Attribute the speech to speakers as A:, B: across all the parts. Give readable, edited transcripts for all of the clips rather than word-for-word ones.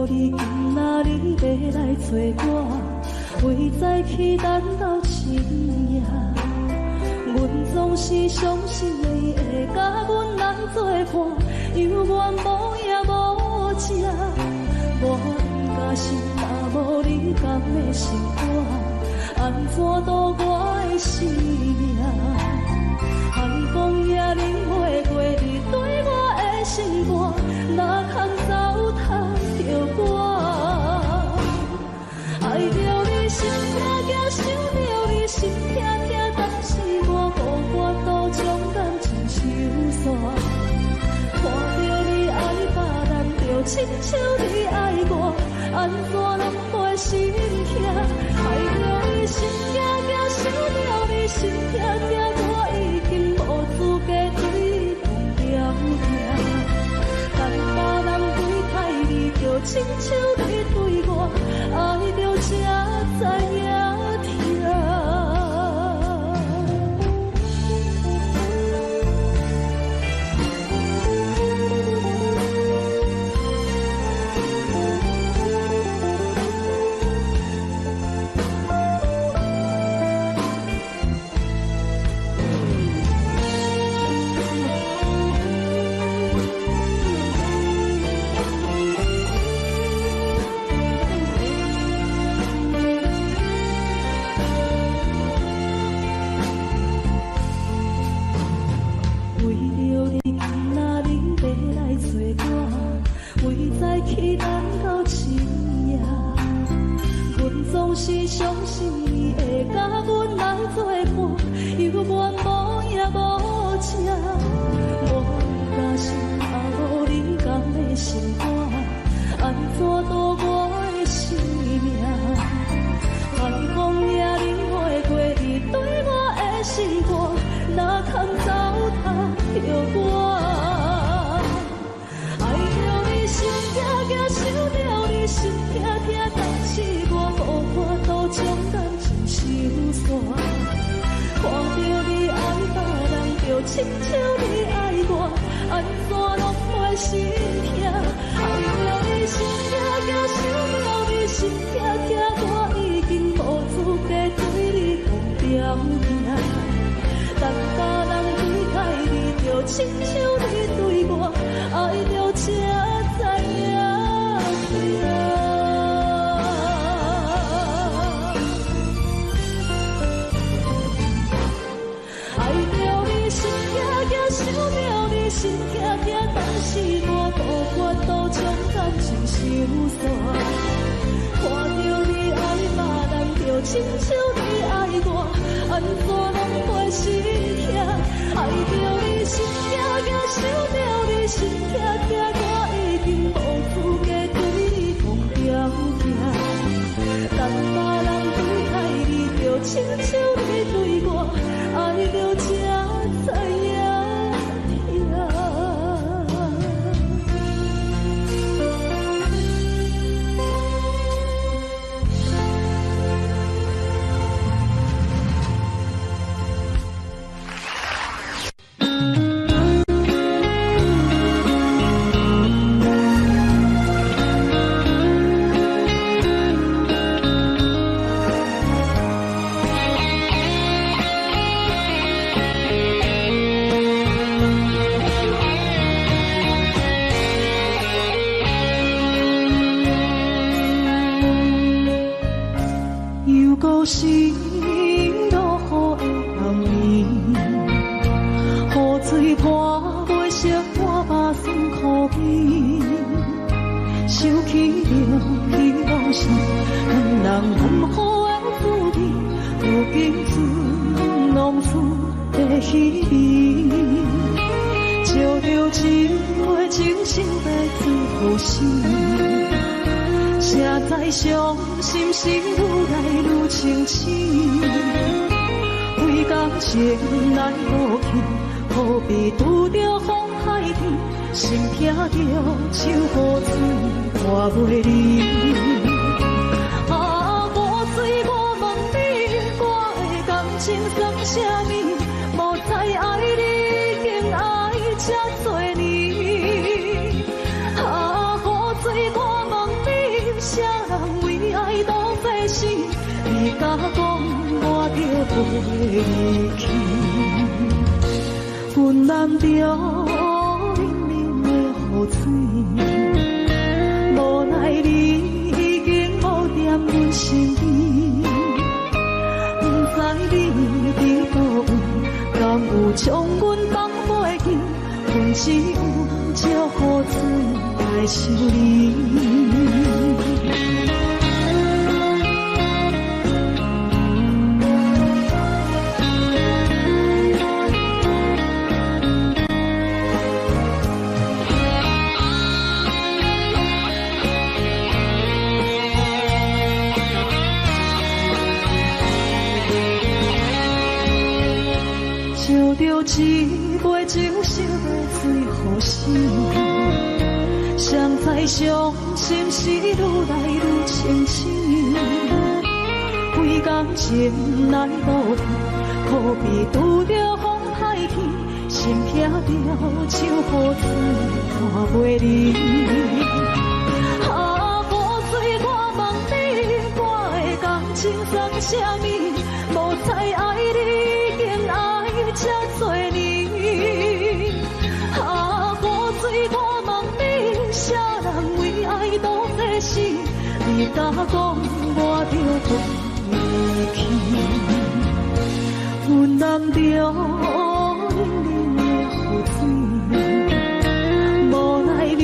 A: 着你今仔日要来找我，为在去等到深夜。阮总是相信你会甲阮来作伴，犹原无影无迹。我应该是若无你甘的心肝，安怎度我的生命？海风也冷袂过你对我的心肝，哪通糟蹋着我？爱着你心痛痛，想着你心痛痛，但是我无法度将感情收煞。看着你爱别人，就亲像你爱我，安怎拢会心痛？爱着你心痛痛，想着你心痛痛，我已经无资格对讲了听。但别人对待你，就亲像你对我，爱着才知影痛。去等到深夜，阮总是相信你会甲阮来作伴，犹原无影无迹。我假是若无你甘的心肝，安怎度我的生命？海风也冷袂过你对我的心肝，哪通糟蹋着我？想着你心痛痛，但是我无法度将感情收煞。看着你爱别人，就亲像你爱我，安怎拢会心痛？爱着你心痛痛，想着你心痛痛，我已经无资格对你讲条命。但别人对待你，就亲像你对我，爱着才知影。爱着你心痛痛，想着你心痛痛，但是我无法度将感情收煞。看着你爱别人，就亲像你爱我，安怎拢会心痛？爱着你心痛痛，想着你心痛痛，我已经无资格对你讲条命。但别人对待你，就亲像你对我，爱着才知影痛。心落雨的红暝，雨水破袂湿我目酸苦悲，想起着彼往事，两人温好的滋味，如今只弄出的稀微，照着一回真心在自呼吸。谁知伤心事愈来愈清醒，为感情来无去，何必拄着风海天，心痛着手雨水看袂离。啊，雨水，我问你，我的感情算啥物？无知爱你，竟爱这多年。啊，雨水，我问你。你甲讲我着袂去，阮难着冷冷的雨水，无奈你已经无踮阮身边，不知你伫倒位，敢有将阮放袂记？阮只有借雨水来想你。一杯酒烧的最好心，谁知伤心是愈来愈清醒。为感情来路边，可比拄着风歹去，心痛着手雨水看袂离。啊，雨水，我问你，我的感情算啥物？无再爱你，竟爱这多年。啊，雨水，我问你，啥人为爱都这死？你甲讲我着袂去，阮难着冷冷的雨水，无奈你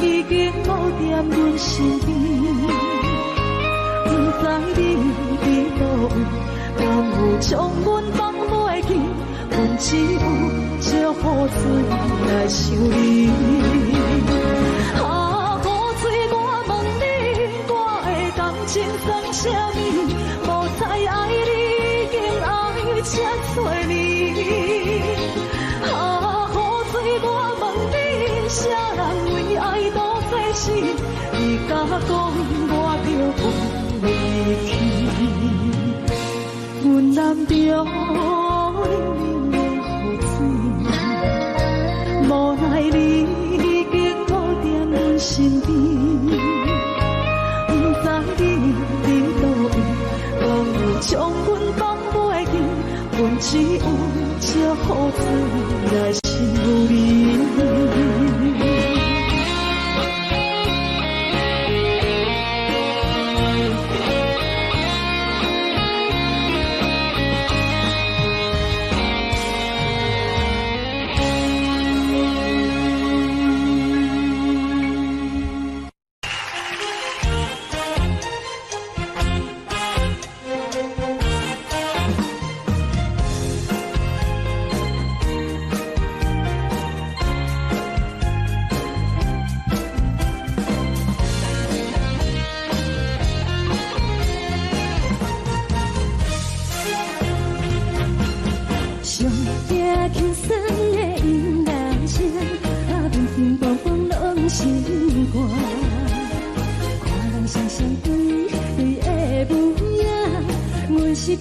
A: 已经无踮阮身边，不知你伫倒位，敢有将阮放袂记？阮只有借雨水来想你。啊，雨水，我问你，我的感情算啥物？无再爱你，竟爱这多年。啊，雨水，我问你，啥人为爱都这死？你甲讲我着袂去，阮难着冷冷的雨水，无奈你已经无踮阮身边，不知你伫倒位，敢有将阮放袂记？阮只有借雨水来想你。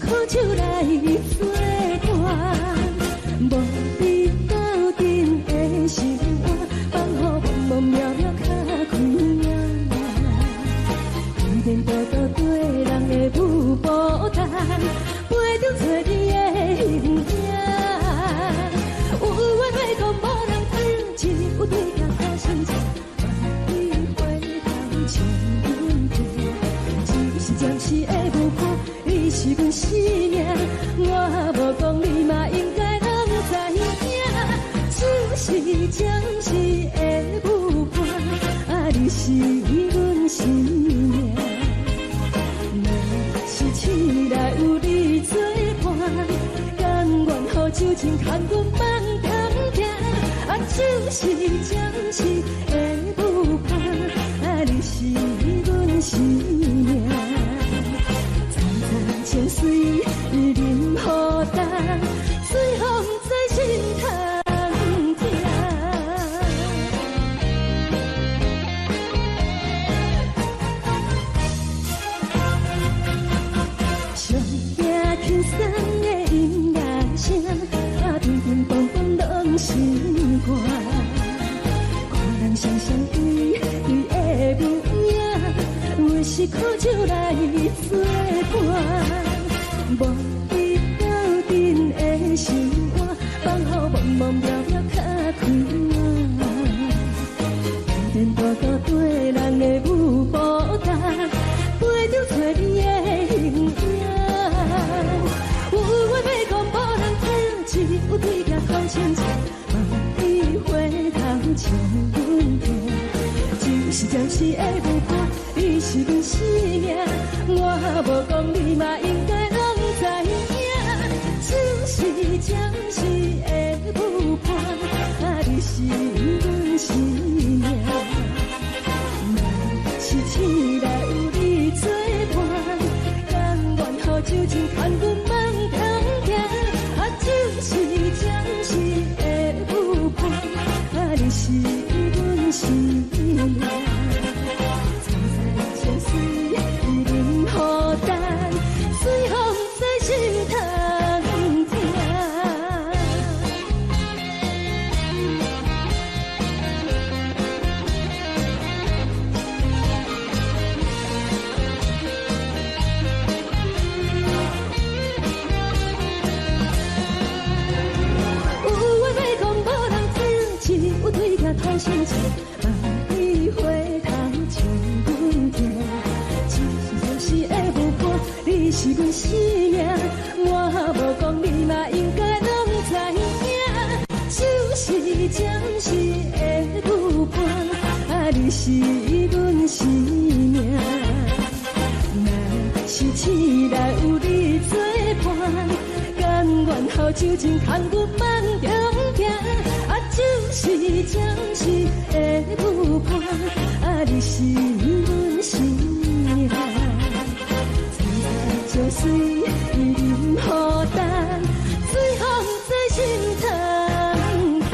A: 靠手来作伴，无你斗阵的心肝，放予茫茫渺渺较开眼。颠颠倒倒对人的舞步弹，陪着找你的形影。有缘要讲无人知，只有对镜较相似。万里回头将阮陪，只是暂时的舞步。你是阮生命，我无讲你嘛应该通知影。只是暂时的舞伴，啊，你是阮生命。若是醒来有你作伴，甘愿予酒精牵阮放通行。啊，就是暂时的舞伴，啊，你是阮生命。情水任何淡，随风在心头听。上惊轻松的音乐声，啊，叮叮咚咚拢心肝。看人双双对对的模样，是苦酒来作伴。无伊斗阵的心肝，放乎茫茫渺渺较开满。颠颠倒倒对人的舞步单，陪着找你的形影。有话要讲无人听，只有对镜看清楚，望伊回头将阮听。就是暂时的舞伴，你是阮生命，我无讲你嘛应该拢知影。就是暂时的舞伴，你是阮生命。若是醒来有你作伴，甘愿予酒精牵阮慢通行。就是暂时的舞伴，你是阮生命。掏心情，望伊回头将阮听。就是的舞伴，你是阮生命，我无讲你嘛应该拢知影。就是暂时的舞伴，你是阮生命。若是醒来有你作伴，甘愿予酒精牵阮慢中行。就是暂时的舞伴，你是阮生命。再来就随伊任何等，随风在心头行。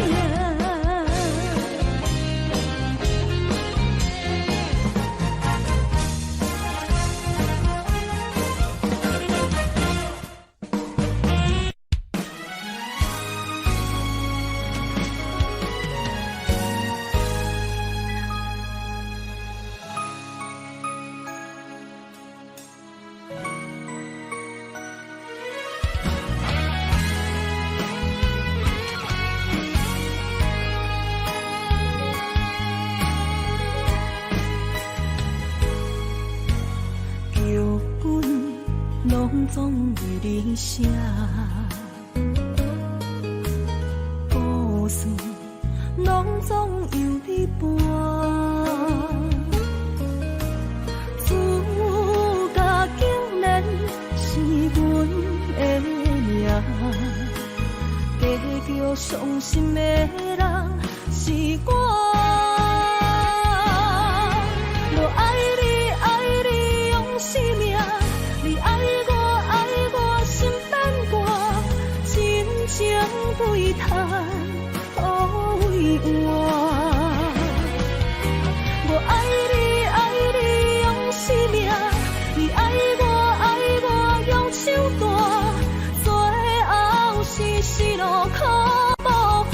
A: 总为你写，故事拢总由你伴。自家竟然是阮的命，加叫伤心的人是我。我爱你，爱你用生命，你爱我。情对叹，为我。我爱你，爱你用生命，你爱我用手段，最后是死路可无伴。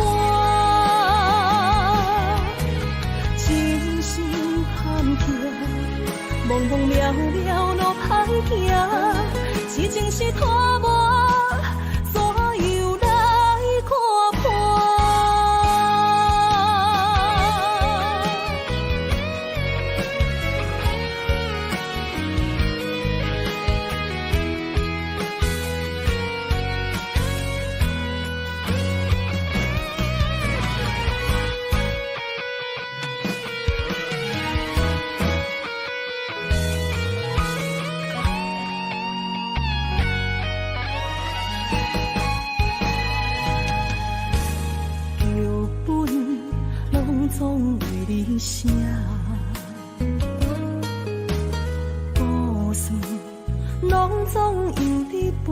A: 情深含情，茫茫渺渺路歹行，痴情是拖磨。总为你写，故事拢总由你伴。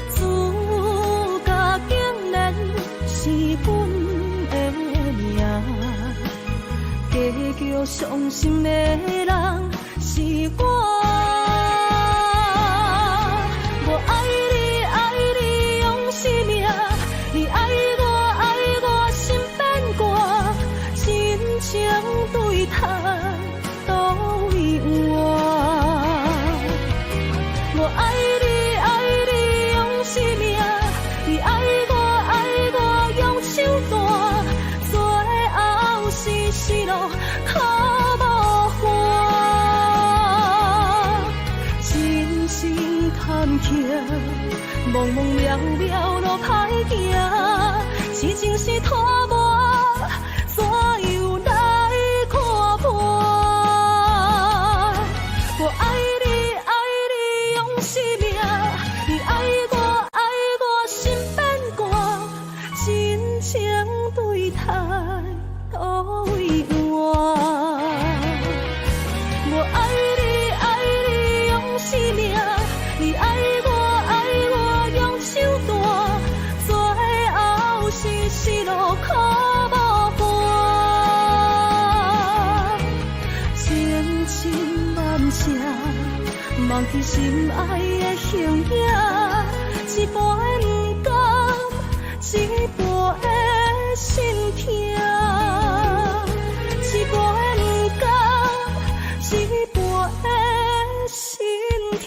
A: 自家竟然是阮的命，加叫伤心的人是我。我爱你，爱你用生命，你爱我。心变卦，真情对对待，都为我。我爱你，爱你用生命，你爱我用手段，最后是失落靠无花，人生坎坷，茫茫渺渺路歹行，是情是拖磨，怎样来看破？我爱你，爱你用生命，你爱我心变寒，真情对待都为我。我爱你，爱你用生命，你爱我用手段，最后是失落靠无伴，千千万声，忘记心爱的形影，一半的不甘，一半的心痛，一半的不甘，一半的心痛。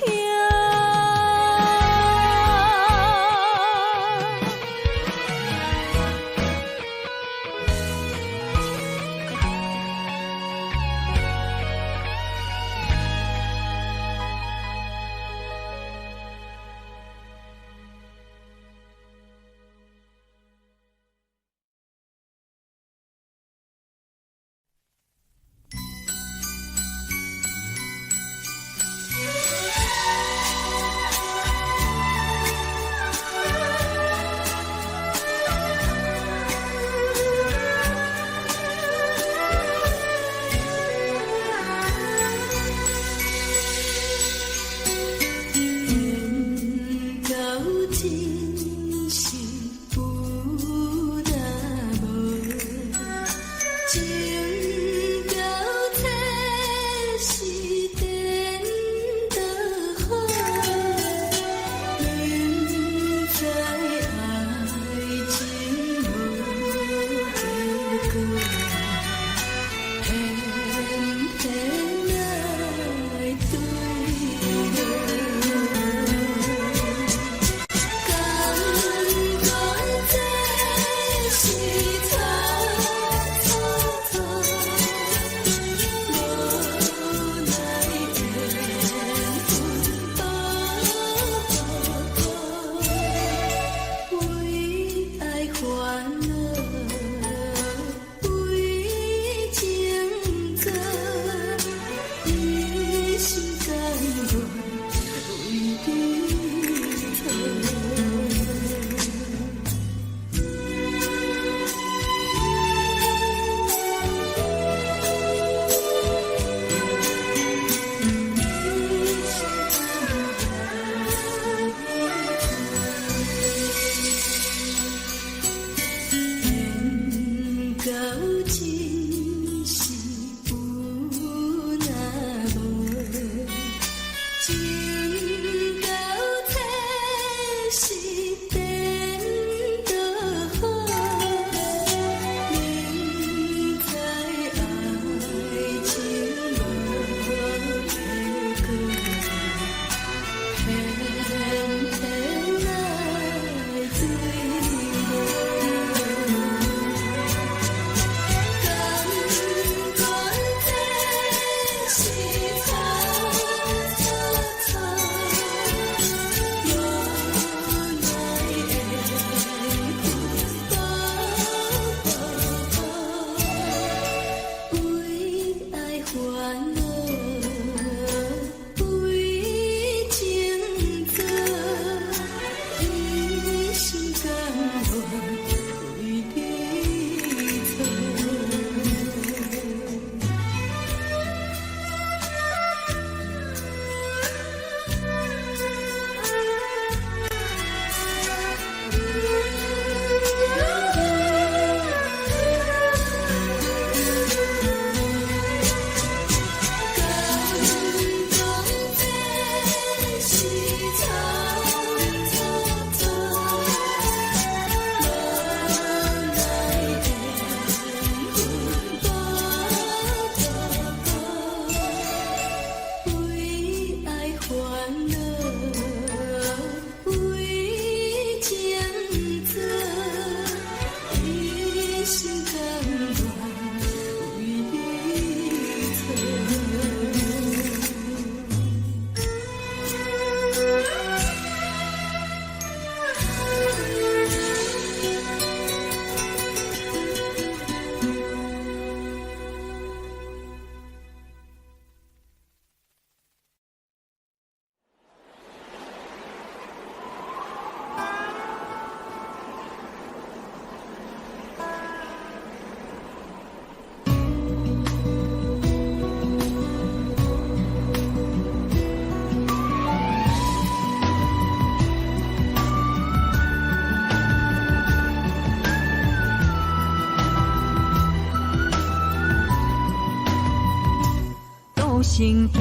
A: 行行，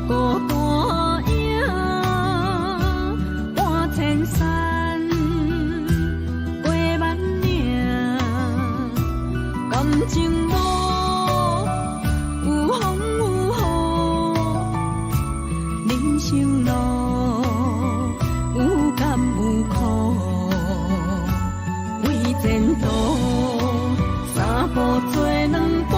A: 孤单影，半千山，过万岭，感情无有风有雨，人生路有甘有苦，为前途三步做两步。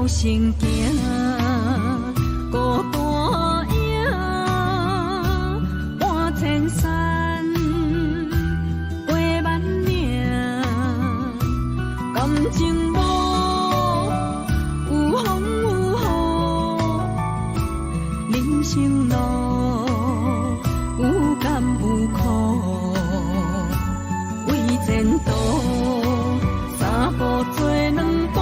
A: 行行，孤单影，半千山，过万岭，感情无有风有雨，人生路有甘有苦，为前途三步做两步。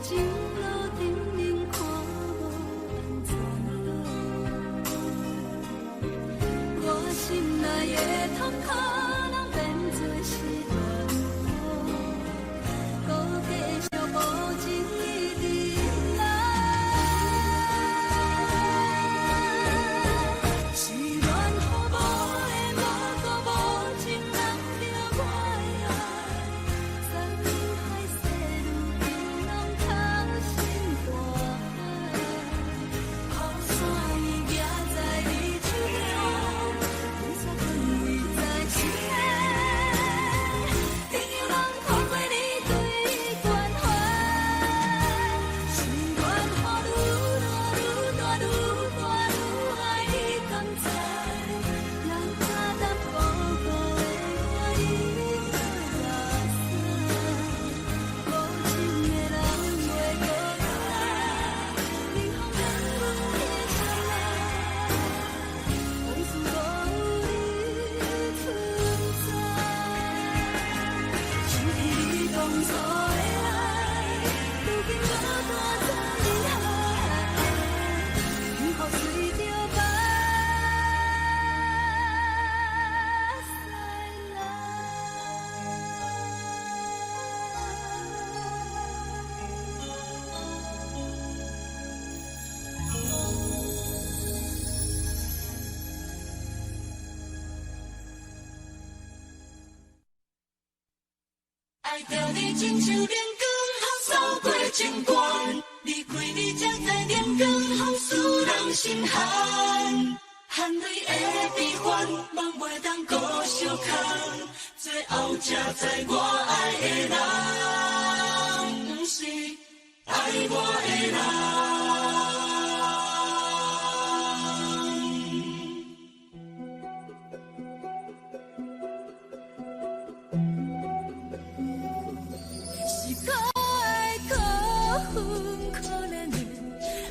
A: 情路顶面看无安怎好，我心内的痛可能变作是大雨，搁继续无情伊伫来。是缘予无的无故无情人着我的爱，山明海誓愈紧拢透心大海，雨伞伊举在你手中，雨伞困围在心内，朋友人看过你对关怀，心愿予愈大愈大愈大愈爱你同在，人早淡薄薄的我已落落山，无情的人袂搁来，冷风冷阮的心内，往事无有你存在，想起你当初的爱，如今搁大在你海，雨雨随着目屎来。
B: 爱着你亲像连光风扫过情关，离开你才知连光风使人心寒。含泪的悲欢，望袂当搁相牵，最后才知我爱的人，不是爱我的人。
A: 是可爱可恨可怜的，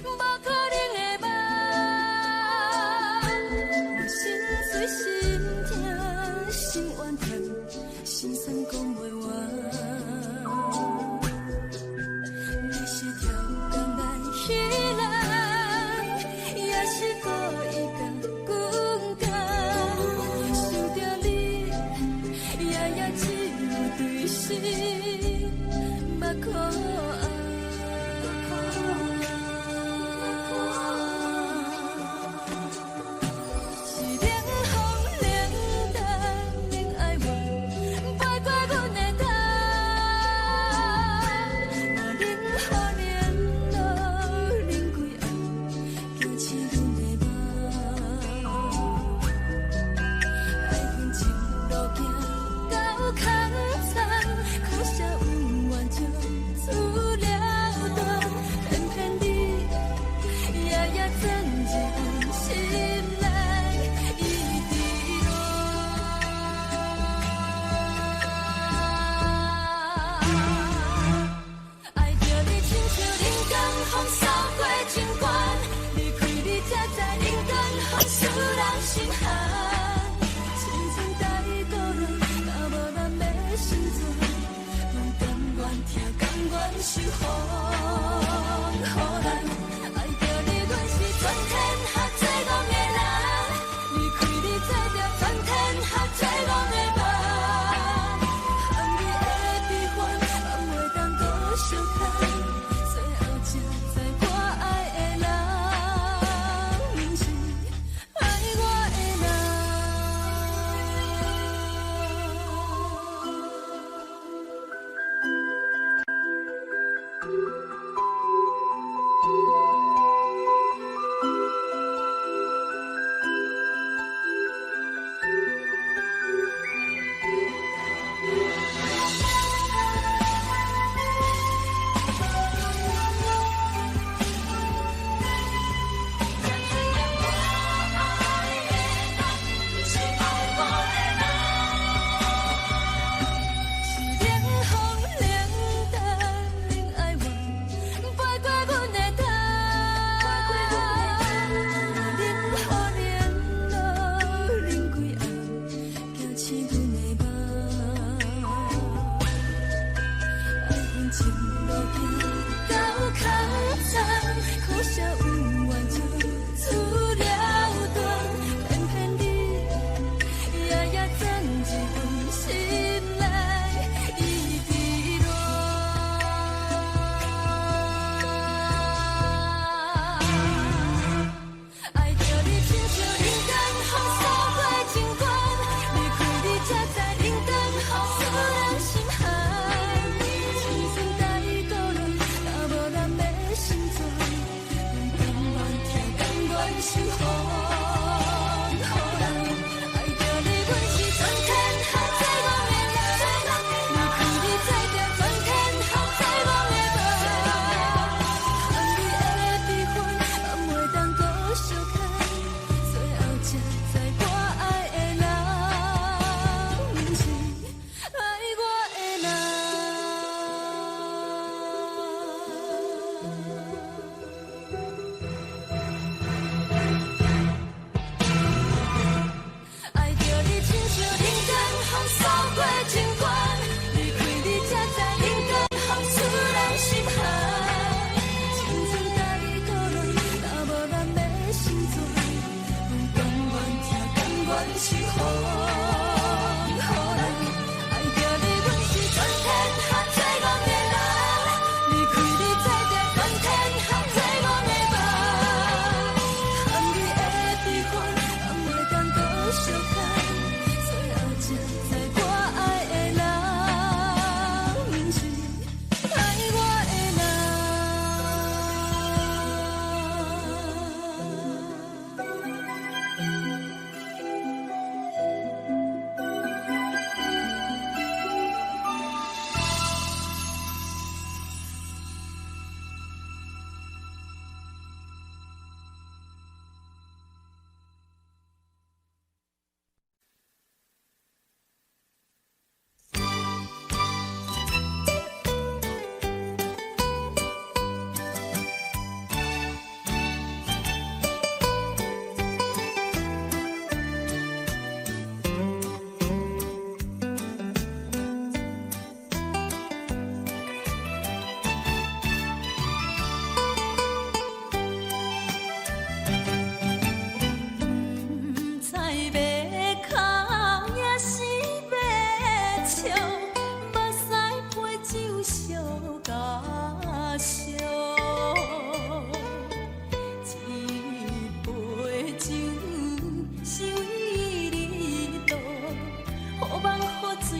A: 无可能的梦。我心碎心痛心怨恨，心酸讲袂完。你是条甘来去。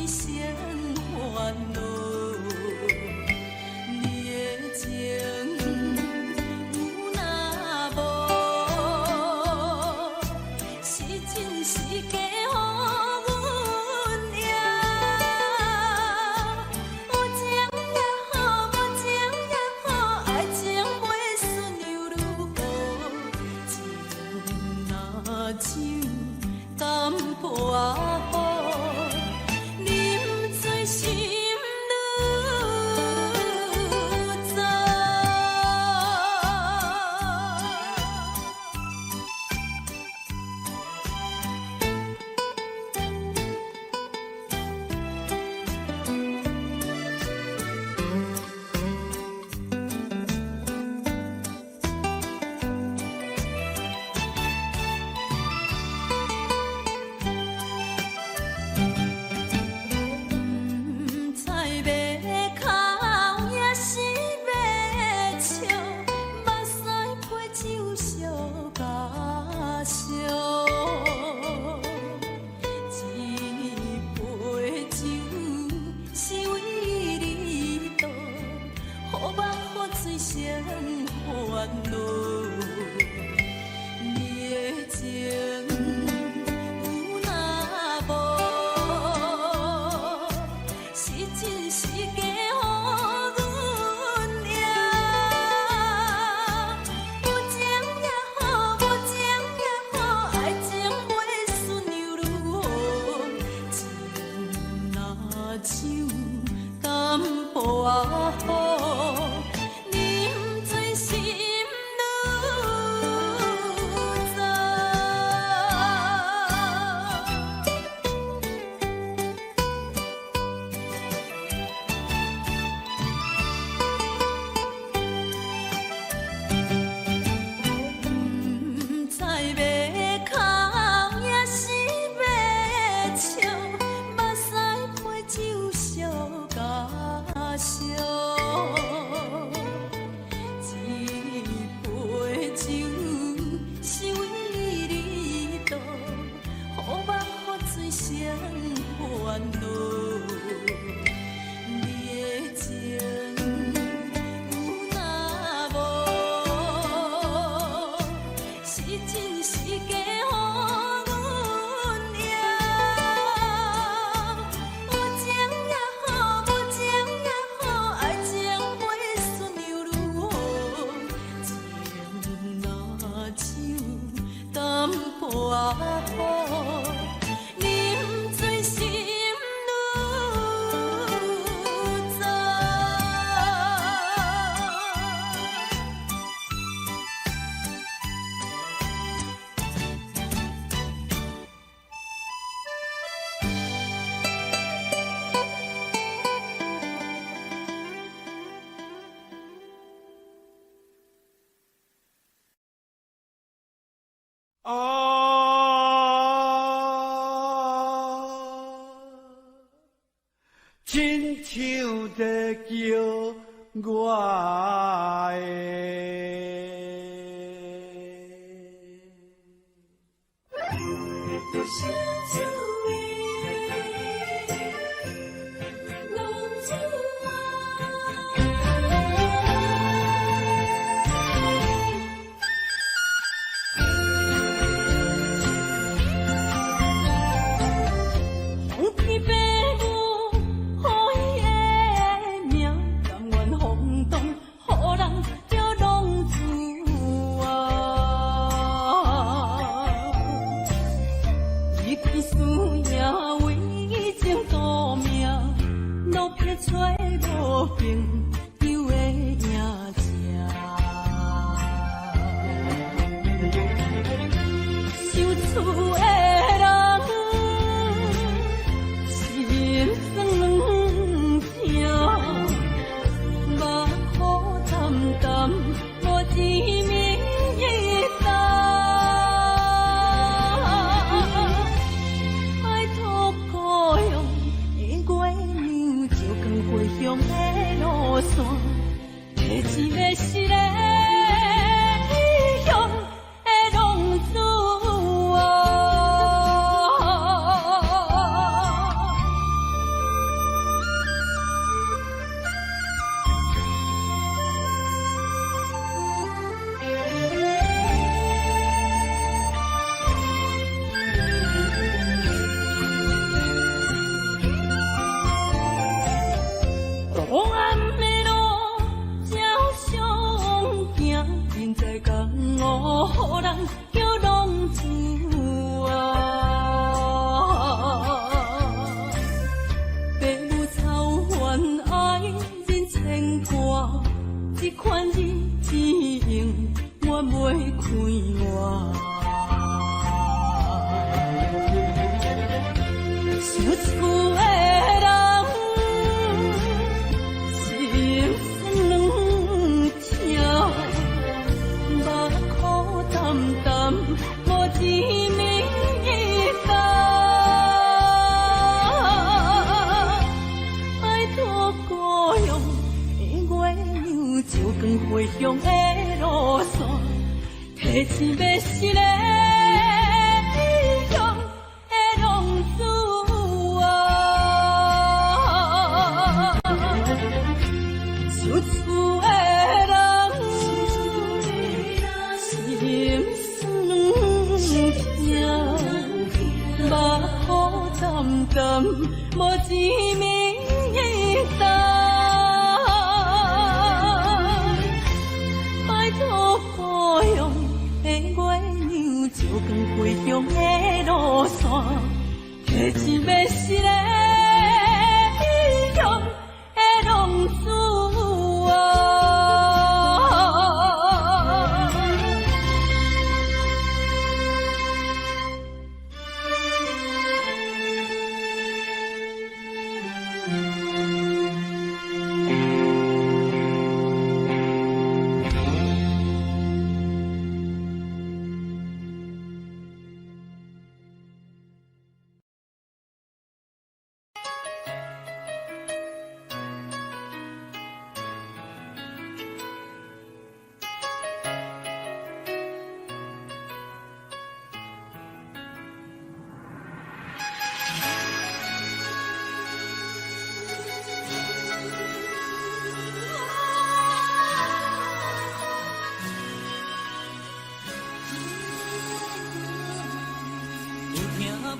B: 生烦恼。你的情有若无，是真是假？
C: 亲像在叫我的。
B: 风中，予人着浪子
A: 厝的人，心酸两条，目苦淡淡，无一面红。拜托故乡的月亮，照光回乡的路线，提醒要是个。无一面红，拜托故乡的月亮，照光回乡的路线，提醒要是个英雄的浪子啊！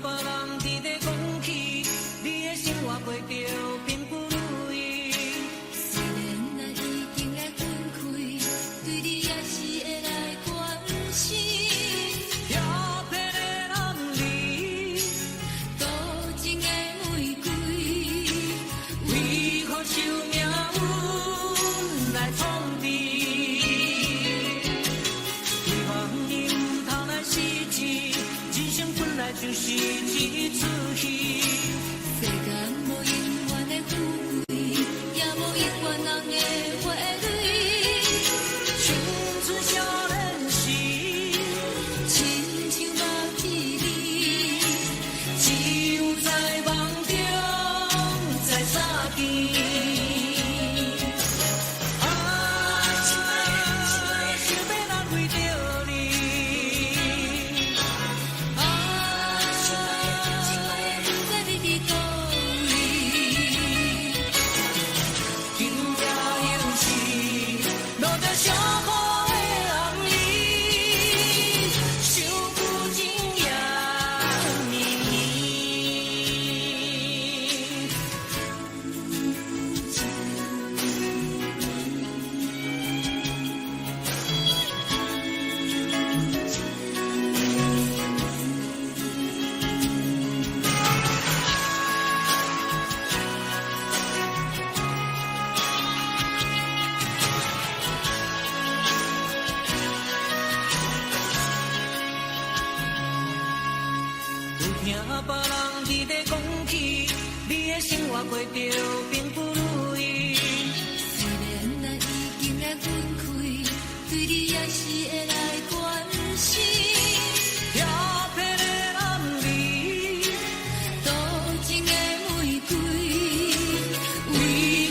B: 别人伫咧讲起，你的生活过着并不如意。
A: 虽然咱已经来分开，对你也是会来关心。
B: 漂泊的男儿，
A: 多情的玫瑰，
B: 为何受命运来创治？希望你唔通来失志，人生本来就是一出戏。
A: 世间无永远的富贵，也无永远人的花蕊。
B: 青春少年时，
A: 亲像目翕你，
B: 只有在梦中再相见。啊，想要难为着你。啊，
A: 不知你伫倒位。
B: 今夜又是落着伤苦的暗暝，想不尽夜绵绵。有听别人伫咧讲起，你的生活过着并不如意。
A: 虽然咱已经来分开，对你也是会来关心。
B: 漂泊的男儿，
A: 多情的玫瑰，
B: 为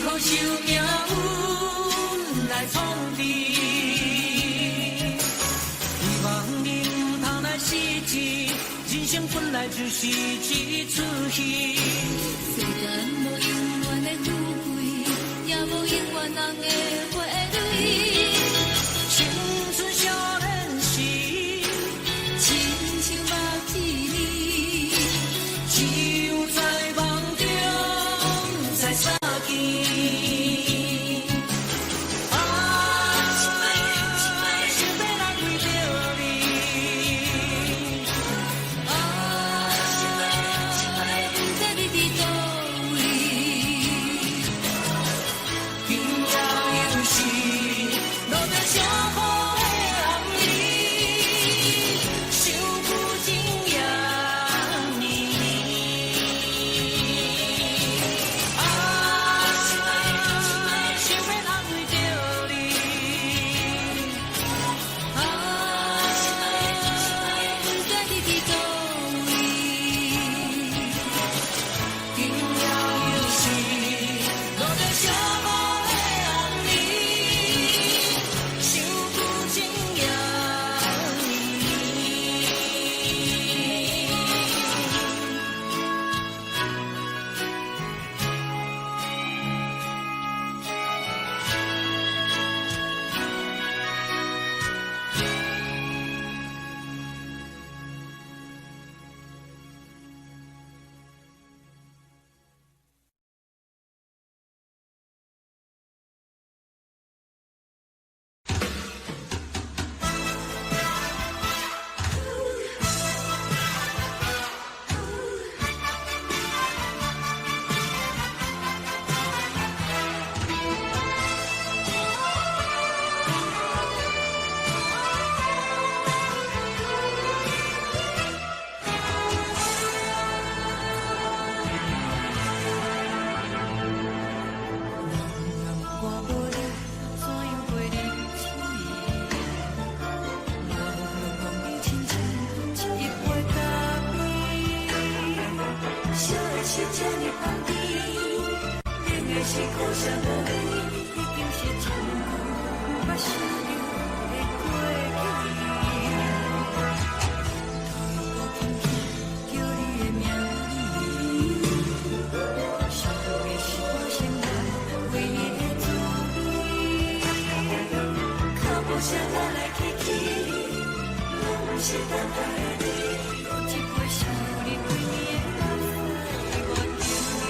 B: 何受命运来创治？希望你唔通来失志，人生本来就是一出戏。
A: 世间无永远的富贵，也无永远人的花蕊。
B: 青春少年时，
A: 亲像目翕你，
B: 只有在梦中再相见。啊，想要难为着你。啊，
A: 不知你
B: 这呢放甜，冷的是苦涩无味，已经是从不捌想着的过去。叫你的名字，想到的是我心内唯一的滋味。脚步声来来去去，拢不是等待的你，一杯想你对面的咖啡，我敬你。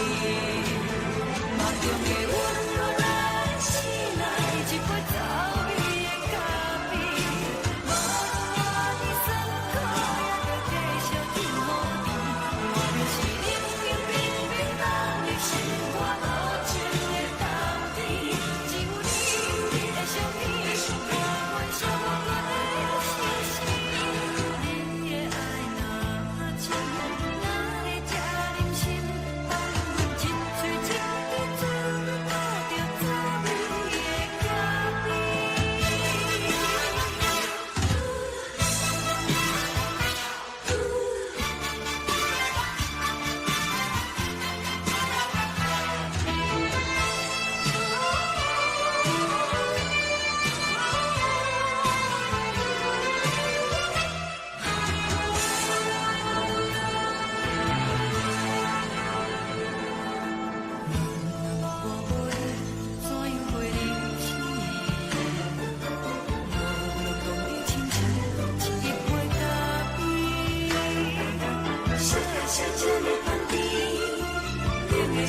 B: 梦中的温柔来醒来，一杯走味的咖啡，无论我的酸苦，也着继续甜无甜。我就是冷冰冰冰冷的心，我无情的冬天，只有你的相片，我阮寂寞过的心事。你的爱若深，哪会这忍心？放阮一嘴一滴水，喝着滋味的咖啡。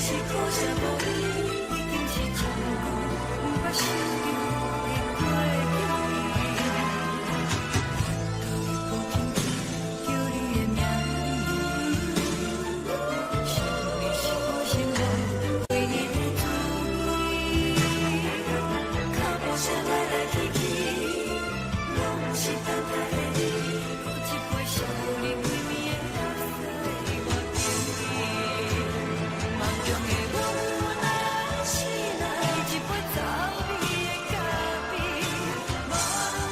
B: 是苦涩无味，已经是从不捌想着的过去。叫你的名字，想到的是我心内唯一的滋味。脚步声来来去去，拢不是等待的你，一杯想你对面的咖啡，我敬你。梦中的温柔来醒来，一杯走味的咖啡，无论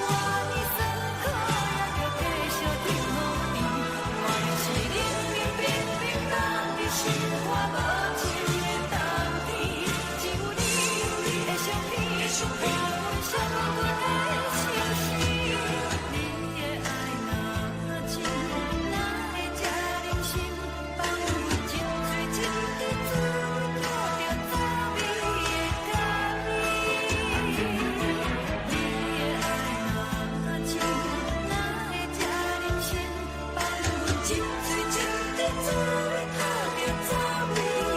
B: 我的酸苦，也着继续甜无甜。我就是冷冰冰冰冷的心，我无情的冬天，只有你的相片，我阮寂寞过的心事。你的爱若深，哪会这忍心放阮一嘴一滴水，喝着滋味的咖啡。你的爱若深，哪会这忍心放阮一嘴一滴水，喝着滋味的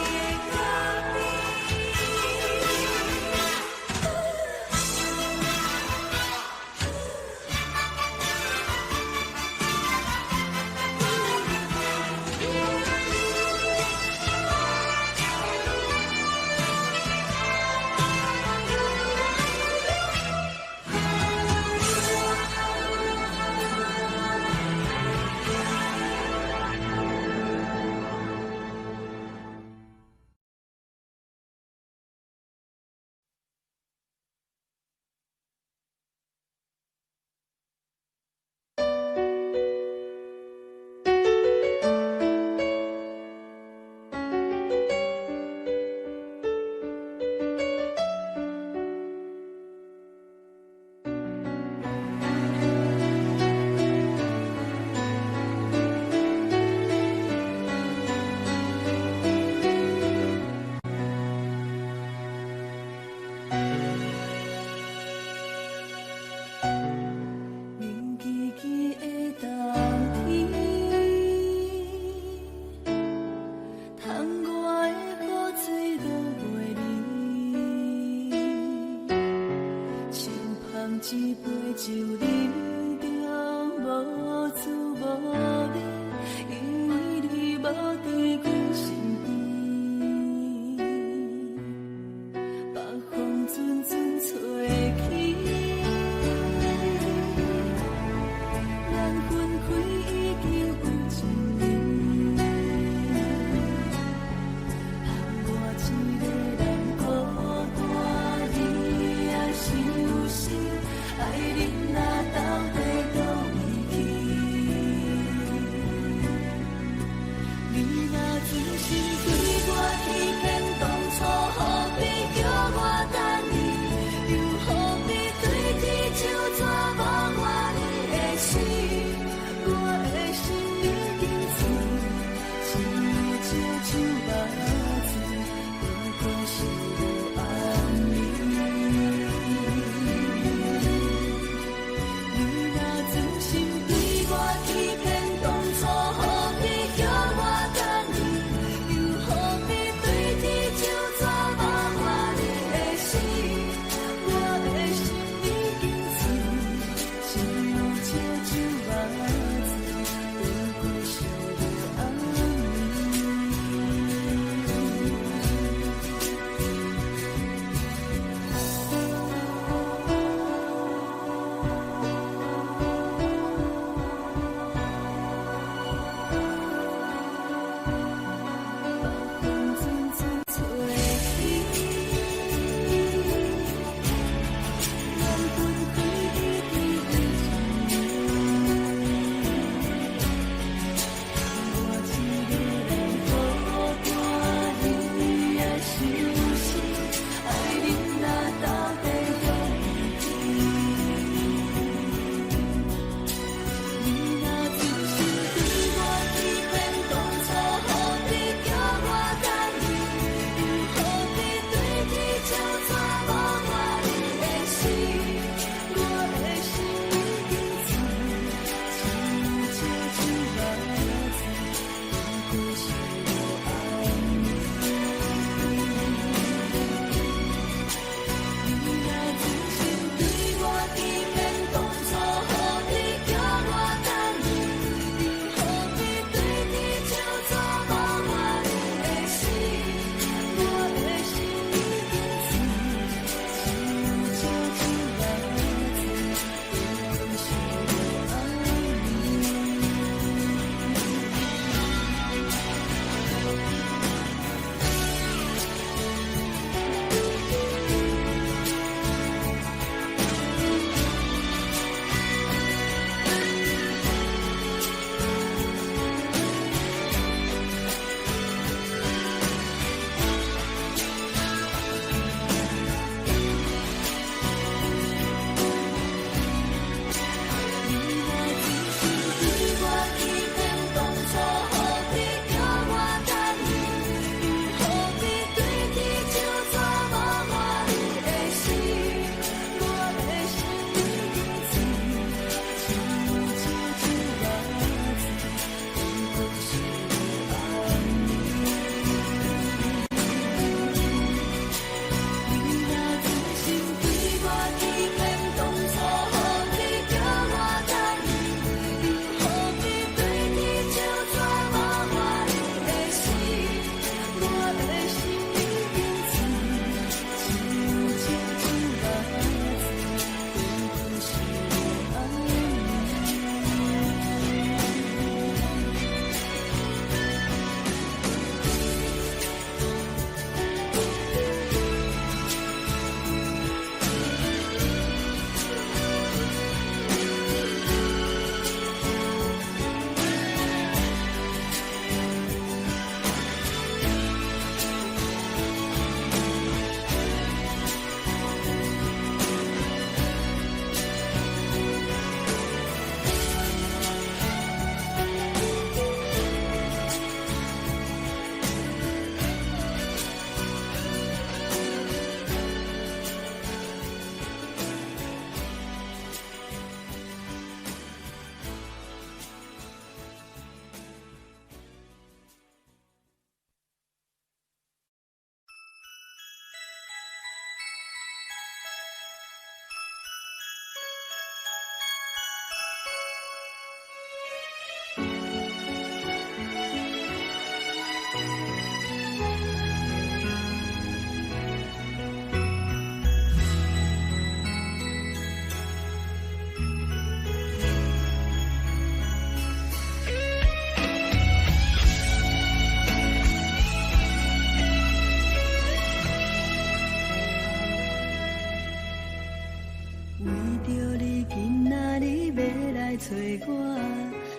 A: 找我，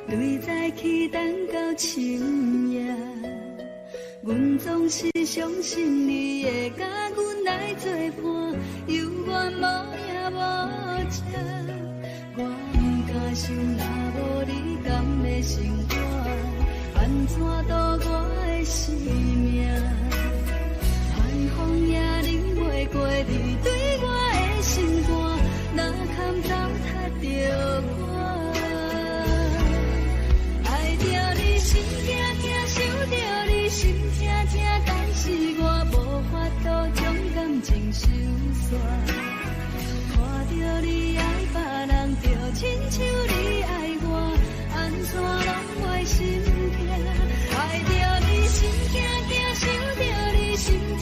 A: 对早起等到深夜。阮总是相信你会甲阮来作伴，犹原无影无迹。我不敢想，若无你甘的生活，安怎度我的生命？寒风也忍袂过你对我的心肝，哪堪糟蹋着我？爱着你心痛痛，想着你心痛痛，但是我无法度将感情收煞。看着你爱别人，就亲像你爱我，安怎拢会心痛？爱着你心痛痛，想着你心痛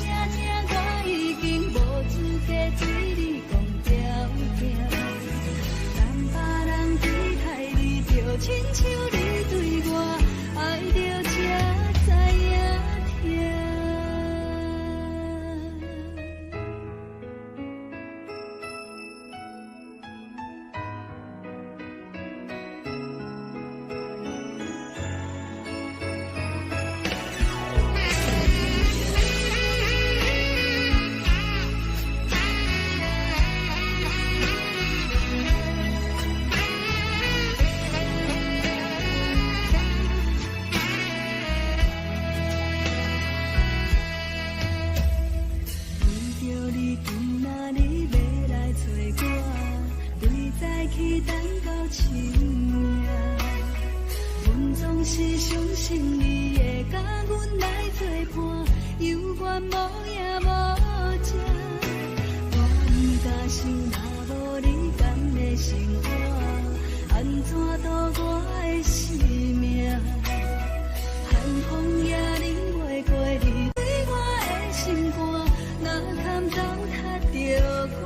A: 痛，我已经无资格对你讲条件。但别人对待你，就亲像你对我，爱着才知影痛。是相信你会甲阮来作伴，犹原无影无迹。我不敢想，若无你甘的生活，安怎度我的生命？寒风也忍袂过你对我的心肝，哪堪糟蹋着我？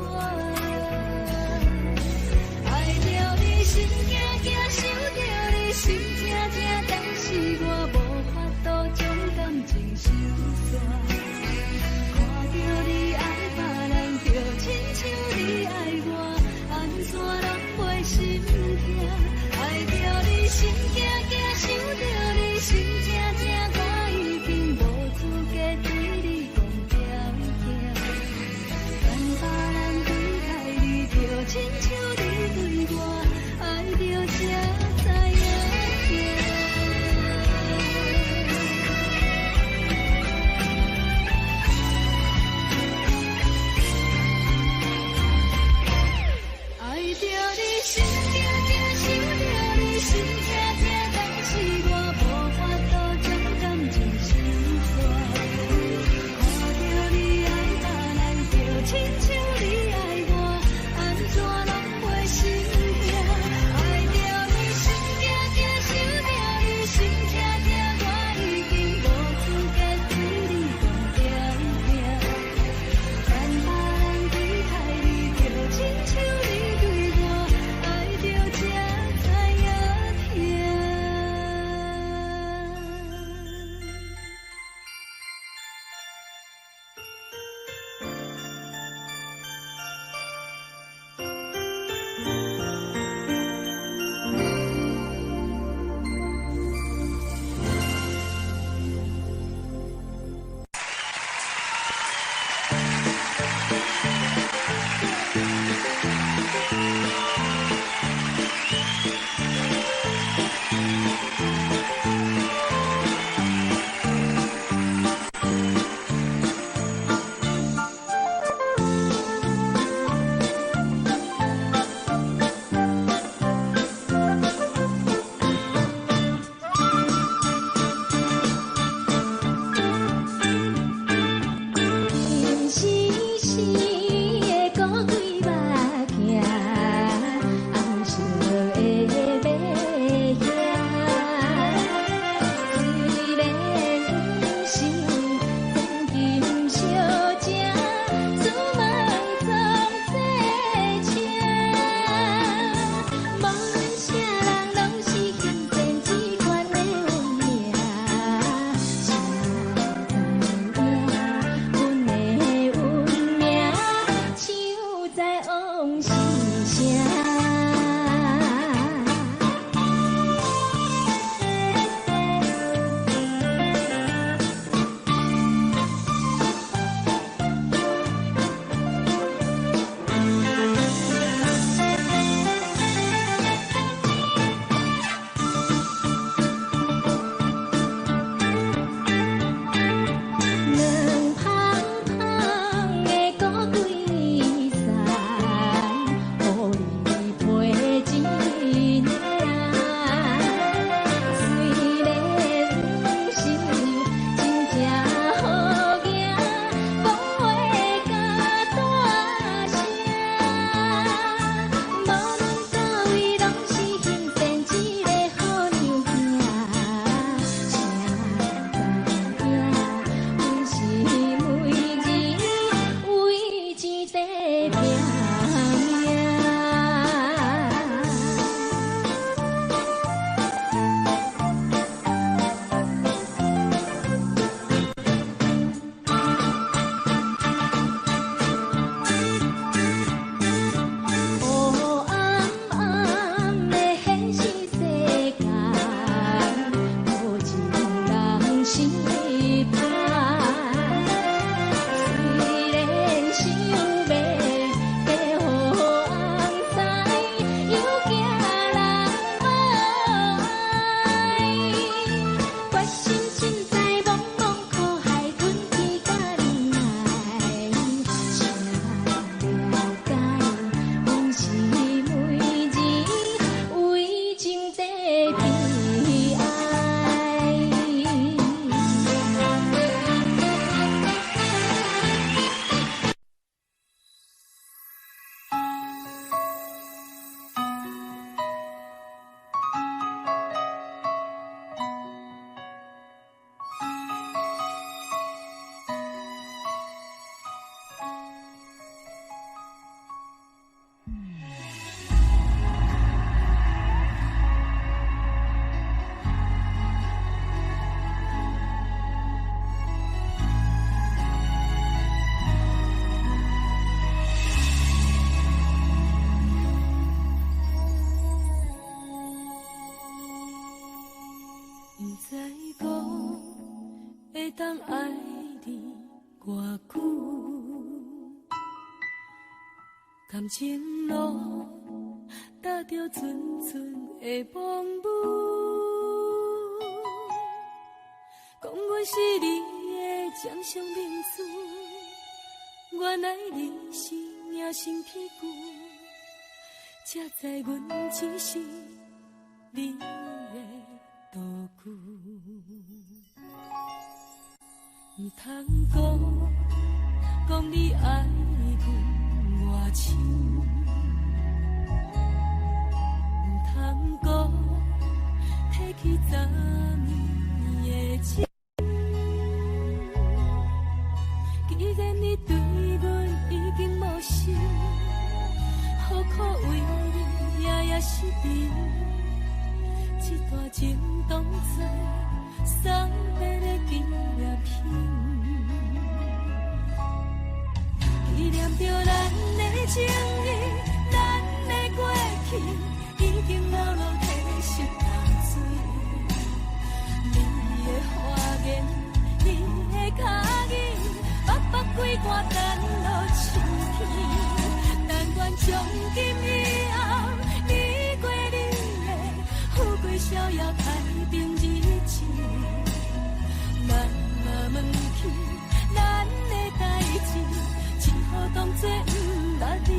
A: 爱着你心惊惊，想着你心痛痛，但是我无法度将感情收煞。当爱你偌久？感情路踏着纯纯的梦雾，讲阮是你的掌上明珠，原来你是命生屁股，才知阮只是你的道具。唔通讲你爱阮偌深，唔通讲提起昨暝的情。既然你对阮已经无心，何苦为你夜夜失眠？这段情当作送别的纪念品。纪念着咱的情谊，咱的过去，已经流落褪色淡水。你的花言，你的脚语，默默几段等落秋天。但愿从今以后，你过你的富贵逍遥太平日子。咱若问起咱的代志，只好当作不捌你。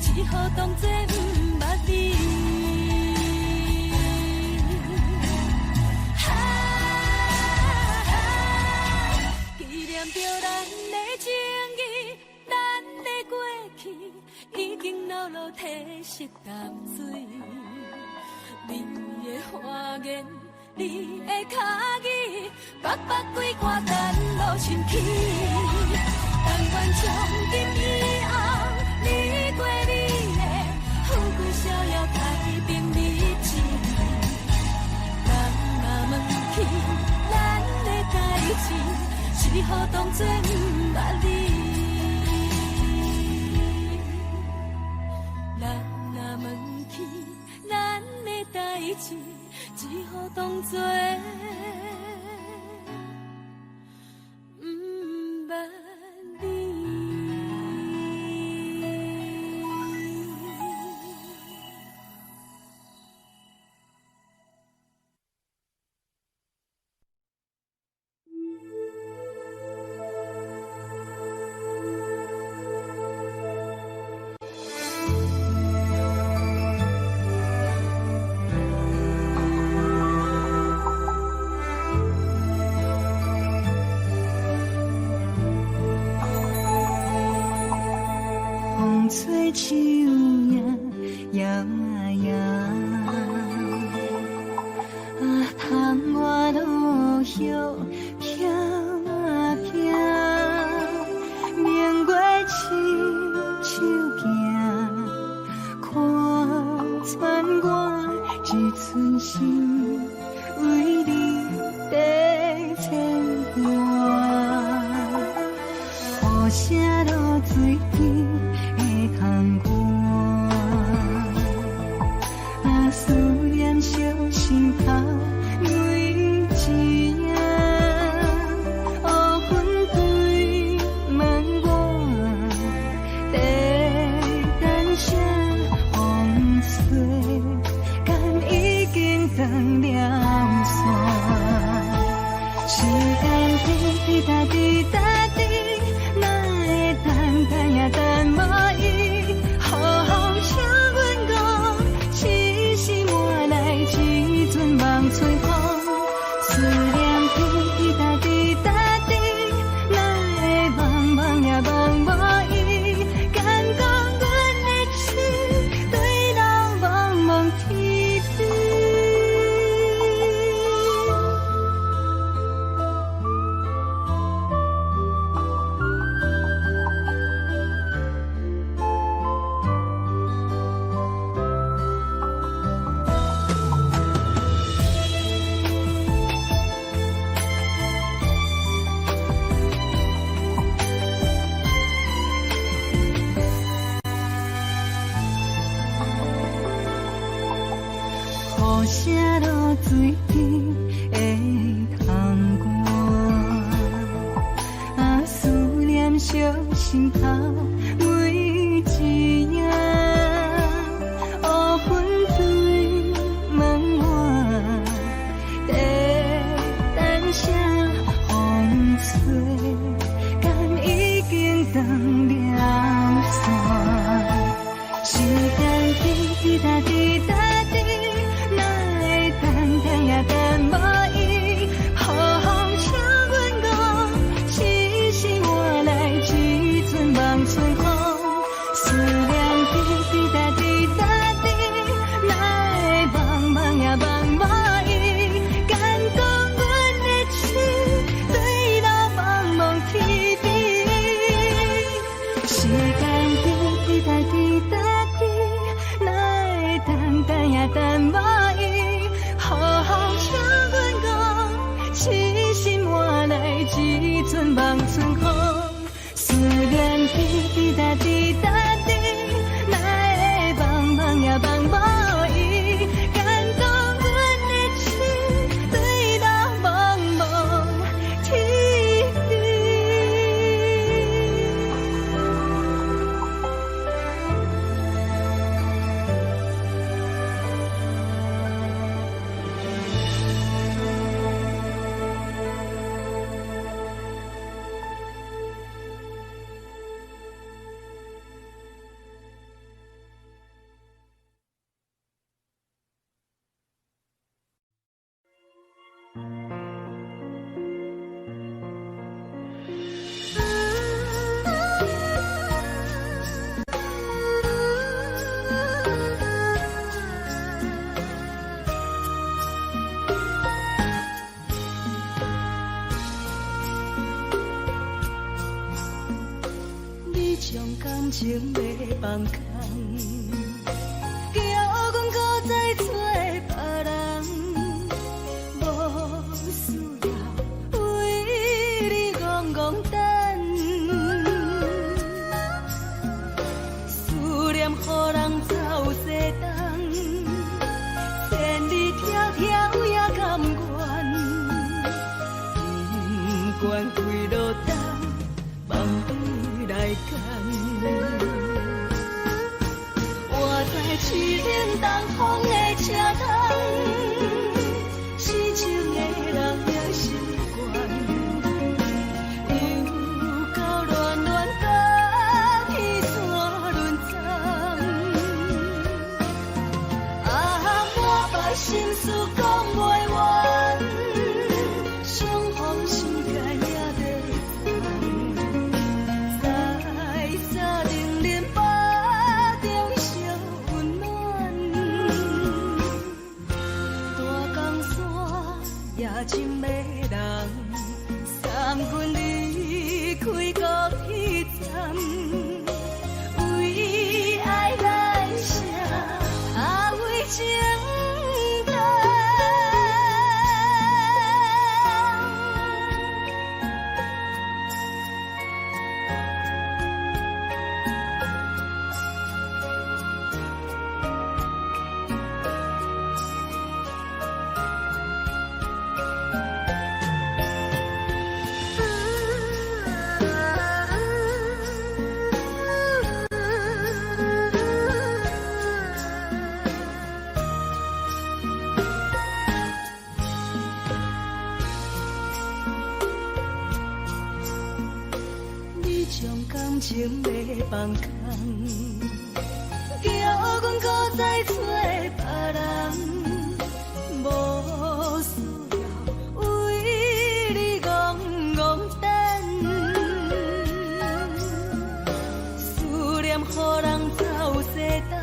A: 只好当作不捌你。纪念着咱的情谊，咱的过去已经流落褪色淡水。你的花言，你的脚语，默默几段等落深起。但愿从今以后，你过你的富贵逍遥太平日子。人若问起咱的代志，只好当作不捌你。人若问起咱的代志，只好当作不捌你。
D: 吹树影摇啊摇，窗外落叶飘啊飘，明月亲手行，全我一寸心，为你在牵挂。雨声落水边的窗外，啊，思念烧心头每一夜。乌云对问我，在等啥风吹，敢已经断了线。时间滴答滴答滴，哪会等也等无伊？好好请阮讲，痴心换来一阵梦吹风。思念滴答滴答滴，哪会茫茫也茫无伊？敢讲阮的痴，对人茫茫天边。雨声落水边的窗外，啊，思念烧心头每一夜。乌云对问我，在等啥风吹，敢已经断了线。时间滴答滴答滴，哪会等也等无伊？好好请阮讲，痴心换来一阵梦吹风。思念滴答滴答滴，哪会茫茫也茫无伊？敢讲阮的痴，对人茫茫天边。时间滴答滴答滴，哪会等也等无伊？好好请阮讲，痴心换来一阵梦春风。思念滴答滴答滴，哪会茫茫也茫无伊？敢讲阮的痴，对人茫茫天边。你将感情要放空，叫阮搁再找别人，无需要为你戆戆等。思念予人走西东，千里迢迢也甘愿，不管几路灯，梦对来干。我在痴冷东风的车窗，痴情的人也习惯，又到乱乱甲天山轮藏。啊，我把心事讲袂完，相逢心间也在在沙冷冷巴中烧温暖。大江山也真迷人，三军离开高铁站，为爱来城，啊。情重。你将感情要放空，叫阮搁再找别人，无需要为你戆戆等。思念予人走西东，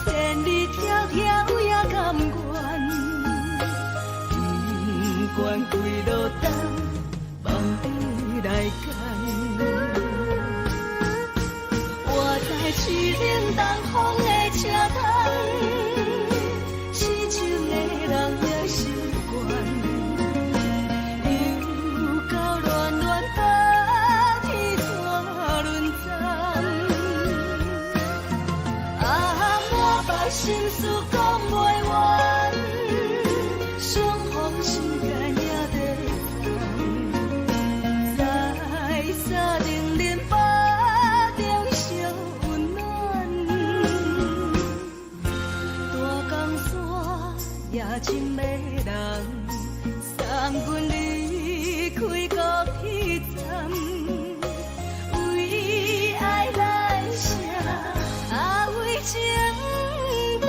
D: 千里迢迢也甘愿，不管几落冬。放你来干，我在痴冷东风的车窗，痴情的人的心肝，又到乱乱把天线轮转，啊，满腹心事讲袂完，相逢心间也在。沙冷冷巴中烧温暖，大江山也真迷人，送阮离开高铁站，为爱来写啊为情重。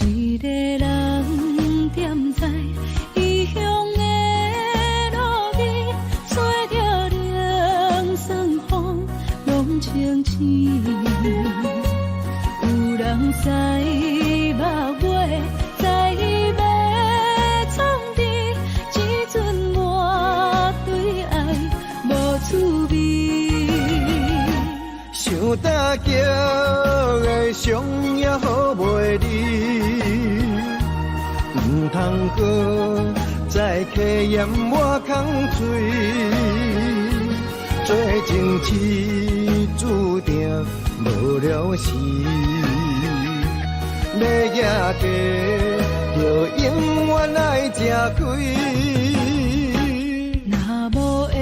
D: 一个人踮在异乡的路边，吹着凉爽风，拢清醒。有人知目尾，知要创治，只准我对爱无趣味。
C: 想大叫的伤也好袂离，唔通搁再客嫌我空嘴，做情痴注定无了时，要野地就永远爱吃亏。
A: 若无缘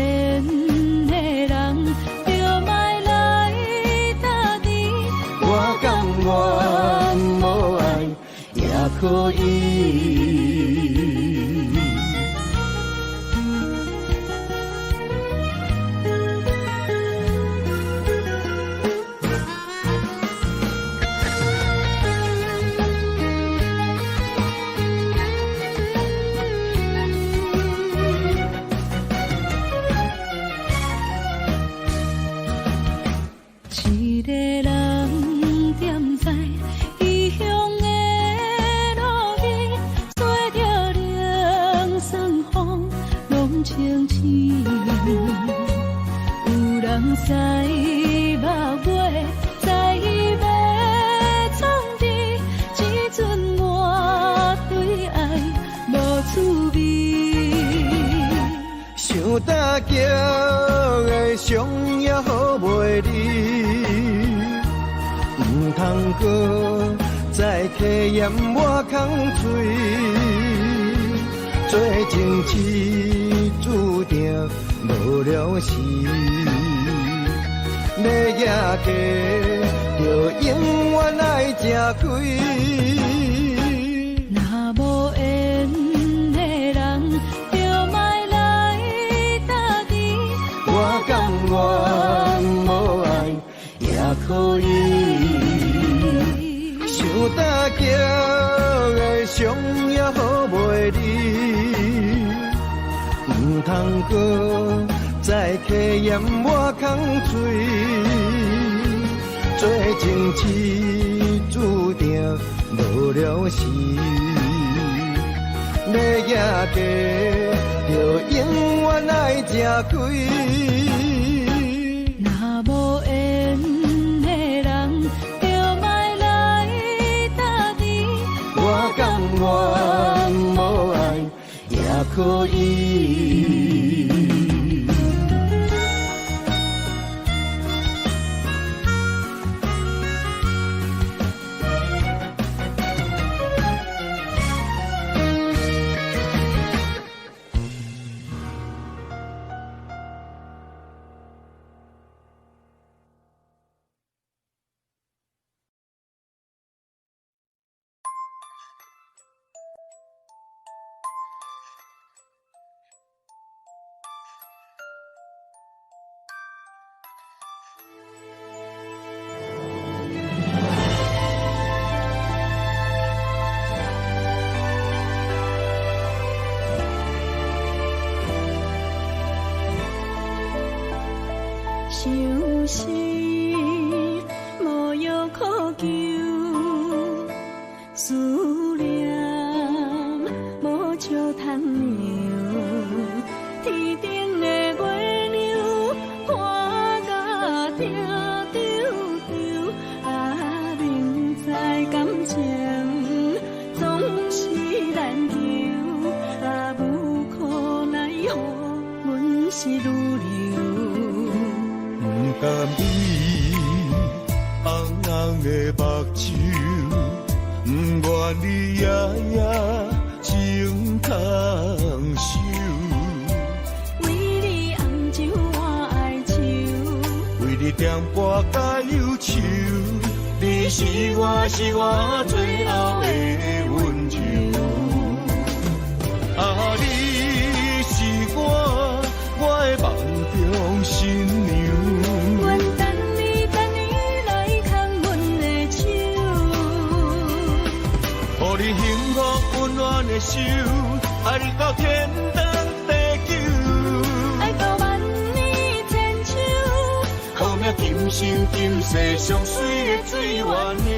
A: 的人，就莫来打你。
C: 我甘愿无爱也可以。
A: 一个人踮在异乡的路边，吹着凉爽风，拢清醒。有人知目尾，知要创治，只准我对爱无趣味。
C: 想大叫的伤也好袂离，唔通搁再客嫌我空嘴，做情痴注定无了时，要举家就永远爱吃亏。
A: 若无缘的人，就莫来搭敌。
C: 我甘愿无爱也可以，想搭桥的伤也好袂离，唔通搁再客嫌我空嘴，做情痴注定无了时，要举家就永远爱吃亏。
A: 若无缘的人，就莫来搭敌。
C: 我甘愿无爱也可以。
A: 想是无药可救，思念无笑通留。天顶的月亮看甲定丢丢，啊，明知感情总是难求，啊，无可奈何，阮是愈留。
C: 不甘伊红红的目睭，不愿你夜夜情空守。
A: 为你红酒换哀愁，
C: 为你点歌加忧愁，你是我最后的温柔。啊，你是我的梦中新娘。
A: 阮等你来牵阮的手，
C: 予你幸福温暖的手，爱你到天长地久，
A: 爱到万年千秋，
C: 好命今生今世上水的水源流。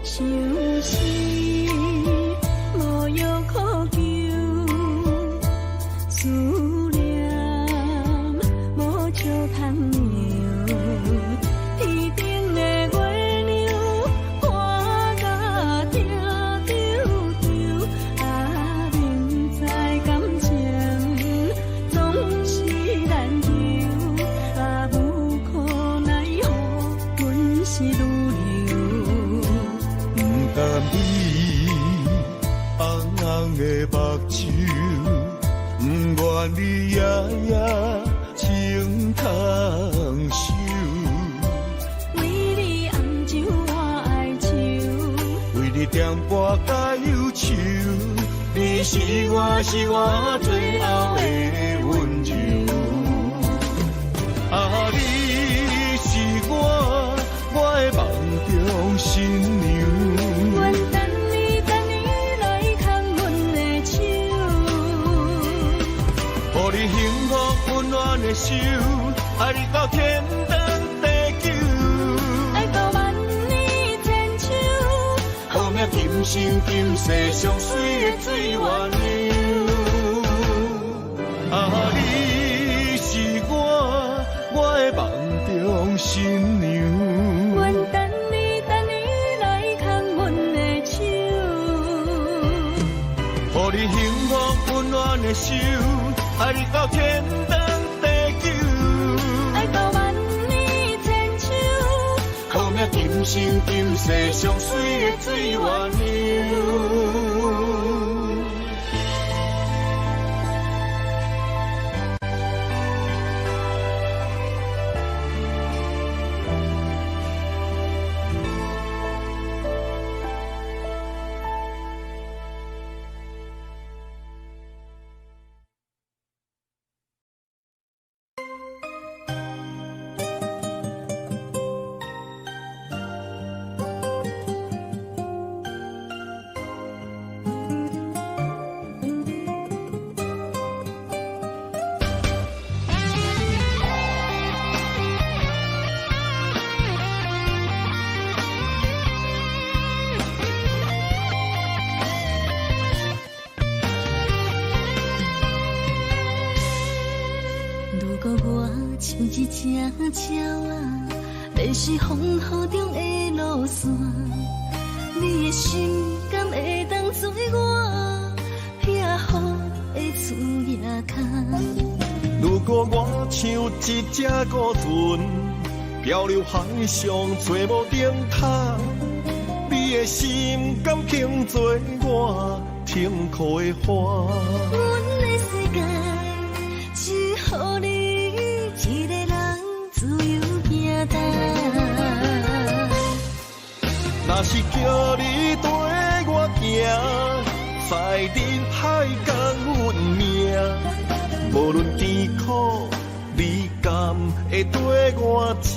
A: 想是无药可救，思念无笑通留。天顶的月亮看甲定丢丢，啊，明知感情总是难求，啊，无可奈何，阮是愈留。
C: 不甘你红红的目睭，不愿你夜夜情空守。
A: 为你红酒换哀愁，
C: 为你点歌加忧愁，你是我最后的温柔。啊，你是我的梦中新娘。
A: 阮等你来牵阮的手，
C: 予你幸福温暖的手，爱你到天长地久，
A: 爱到万年千秋，
C: 好命今生今世上水的水源流。啊，你是我的梦中新娘。
A: 阮等你
C: 手，爱你到天长地久，
A: 爱到万年千秋，
C: 好命今生今世上水的水月流。
A: 像一只鸟啊，迷失风雨中的路线。你的心敢会当做我避雨的厝夜空？
C: 如果我像一只孤船，漂流海上找无顶塔，你的心敢肯做我停靠的花？
A: 阮的世界只予你一个人自由行动。
C: 若是叫你跟我行，在人海共阮命，无论甜苦，你甘会跟我吃？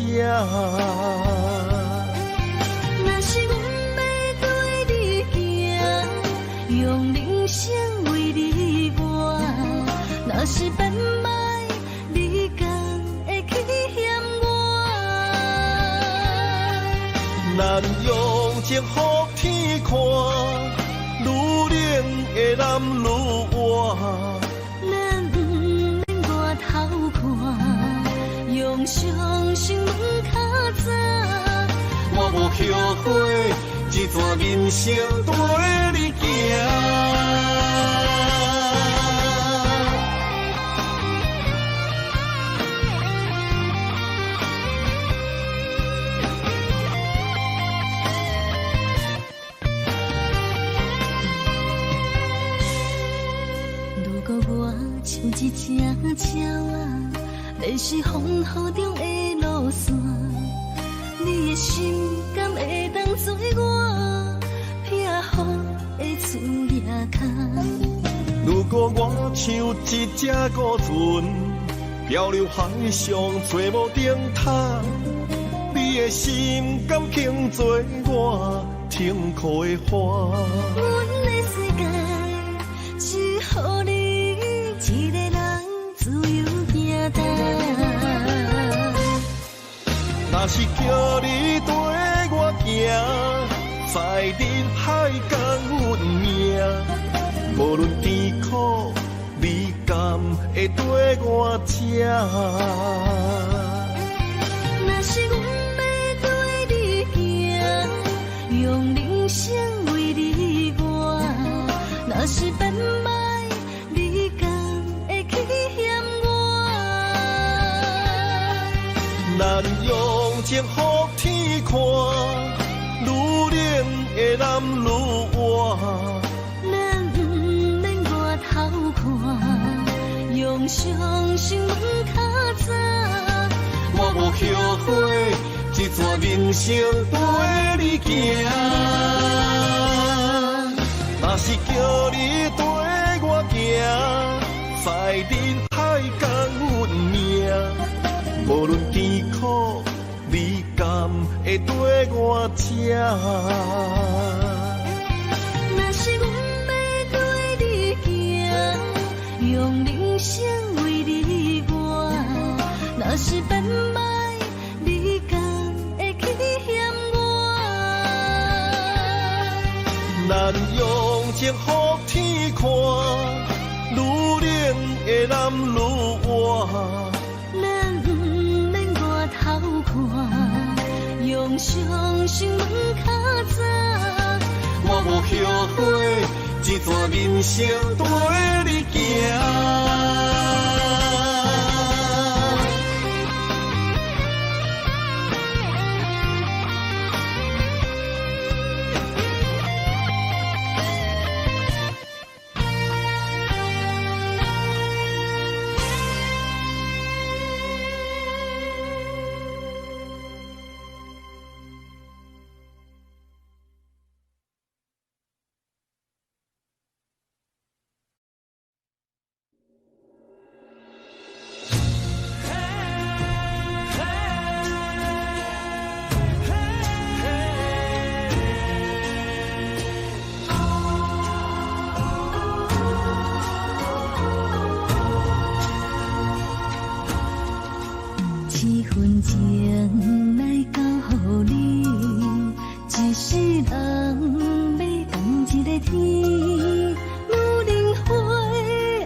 A: 若是阮要对你行，用人生为你活，若是变歹，你敢会去嫌我？
C: 咱用情予天看，愈冷的男愈活。
A: 咱不免外头看，用双心门较早。
C: 我无后悔，一段人生跟你行。
A: 如果我像一只鸟啊，迷失风雨中的路线，你的心敢会当做我避雨的厝夜空？
C: 如果我像一只孤船，漂流海上找无顶塔，你的心敢肯做我停靠的花？
A: 阮的世界只予你一个人自由行动。
C: 若是叫你跟我行，在人海共阮命，无论甜苦，你甘会跟我吃？
A: 若是阮要对你行，用人生为你活，若是变歹，你敢会去嫌我？
C: 咱用情予天看，愈冷的男愈活。
A: 咱不免外头看，用双心门较早。
C: 我无后悔，一段人生跟你行。若是叫你跟我行，在人海共阮命，无论甜苦，你甘会跟我吃？
A: 若是阮要对你行，用人生为你活，若是变歹，你敢会去嫌我？
C: 咱用情予天看，愈冷的男愈活。
A: 咱不免外头看，用双心门较早。
C: 我无后悔，一段人生陪你行。
A: 七分情来交予你，一世人要共一个天。女人花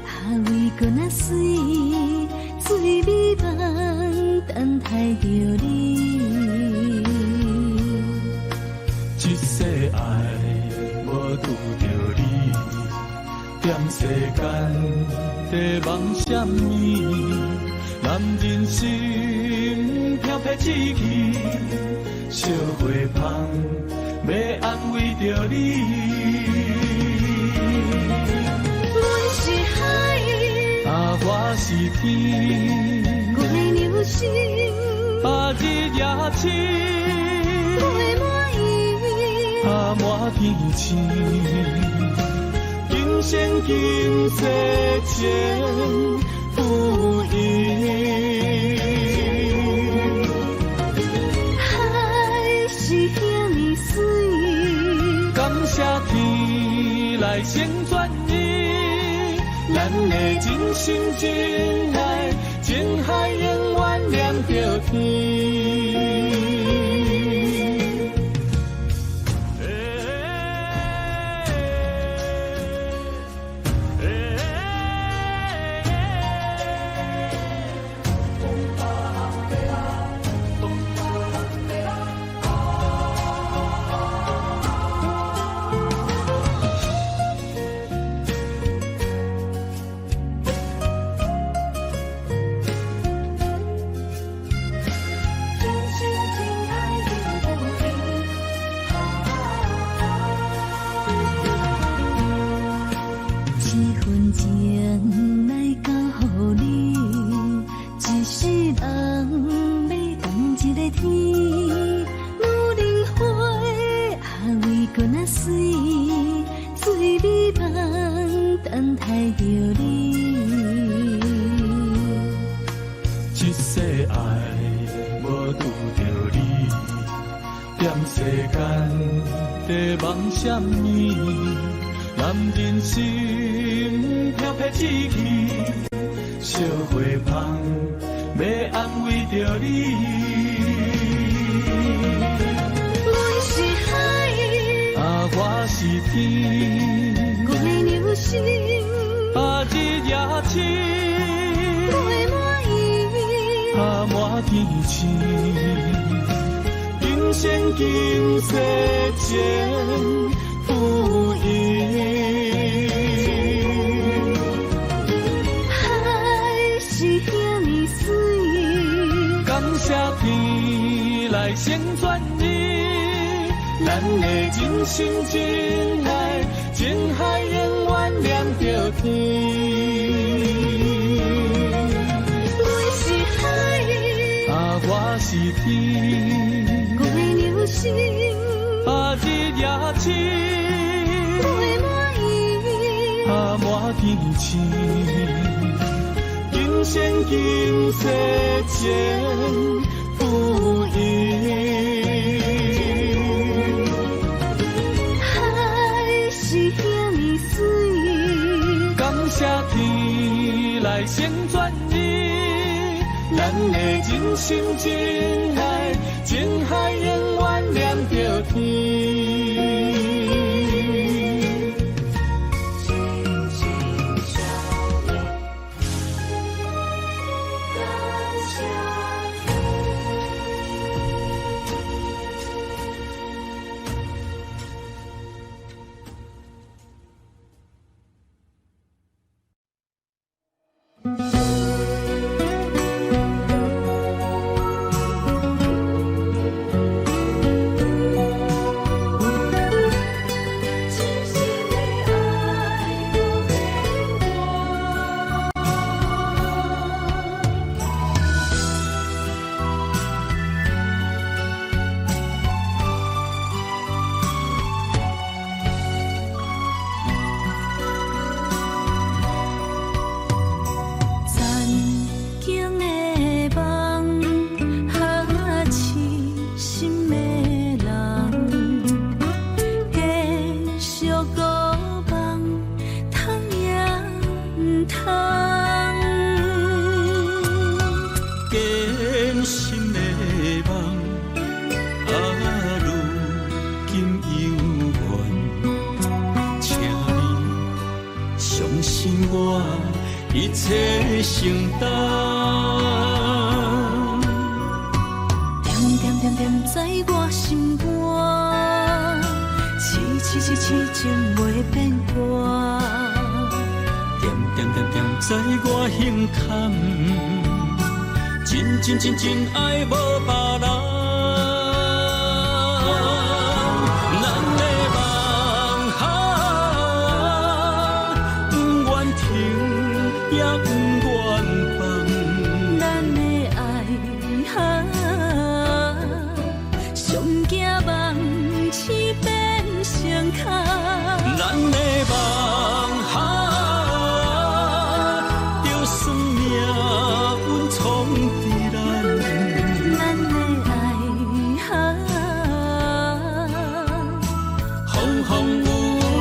A: 啊，为搁那水，水美梦等待着你。
E: 一世爱无拄着你，踮世间在梦什么？男人心飘飘志气，小花香要安慰着你。
A: 阮是海，
E: 啊，我是天，
A: 月流星，
E: 啊，日夜深，
A: 月满意，
E: 啊，满天星。今生今世前不移，
A: 海是遐尼水，
E: 感谢天来成全你，咱的真心真爱，情海永远连着天。
A: 情来交予你，一世人要共一个天。女人花啊，为搁那水，水美梦等待着你。
E: 一世爱无拄着你，踮世间在梦什么？男人心飘飘志气，小花香要安慰着你。
A: 阮是海，
E: 啊，我是天，
A: 月流星，
E: 啊，日夜深，
A: 月满意，
E: 啊，满天星。今生今世前不移。感谢天来成全你，咱的真心真爱，情海永远连着天。
A: 阮是海，
E: 啊，我是天，
A: 月流星，
E: 啊，日夜深，
A: 月满意，
E: 啊，满天星。今生今世前不移，
A: 海是遐尼水，
E: 感谢天来成全你，咱的真心真爱，情海永远连着天。切承担。
A: 点点点点在我心肝，痴情袂变卦。
E: 点点点点在我心坎，真爱无别人。咱的梦就算命运闯伫咱的爱风风雨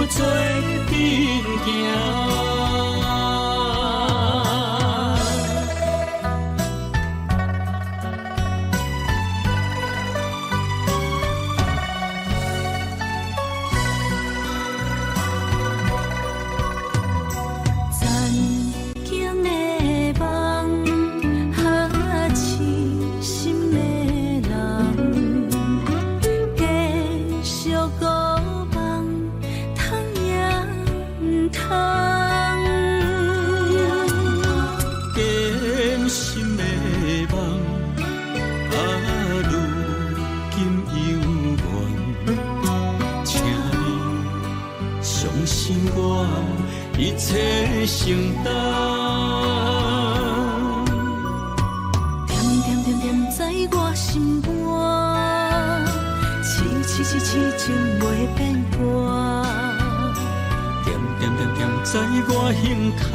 E: 做阵行。一切承担，
A: 点点点点在我心肝，痴情袂变卦。
E: 点点点点在我心坎，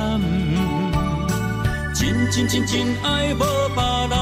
E: 真爱无别人。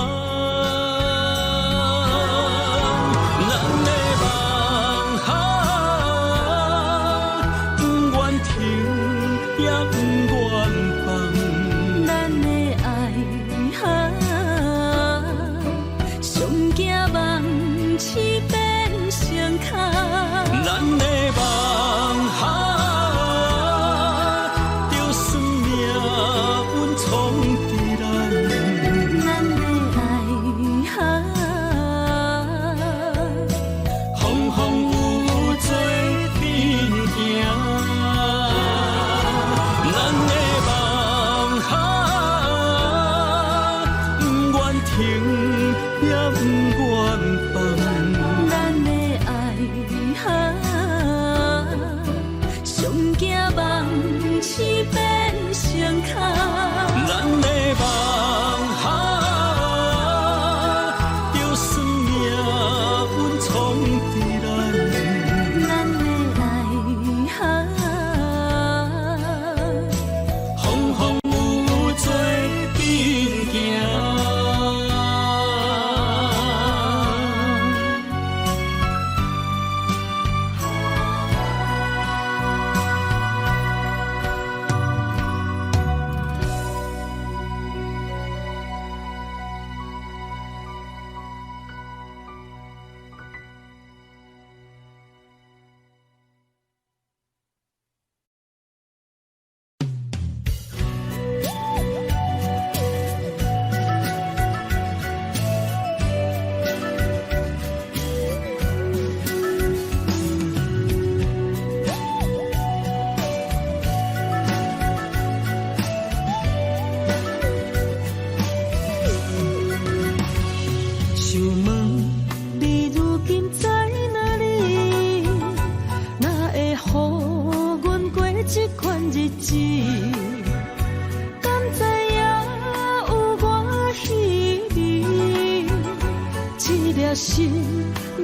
A: 心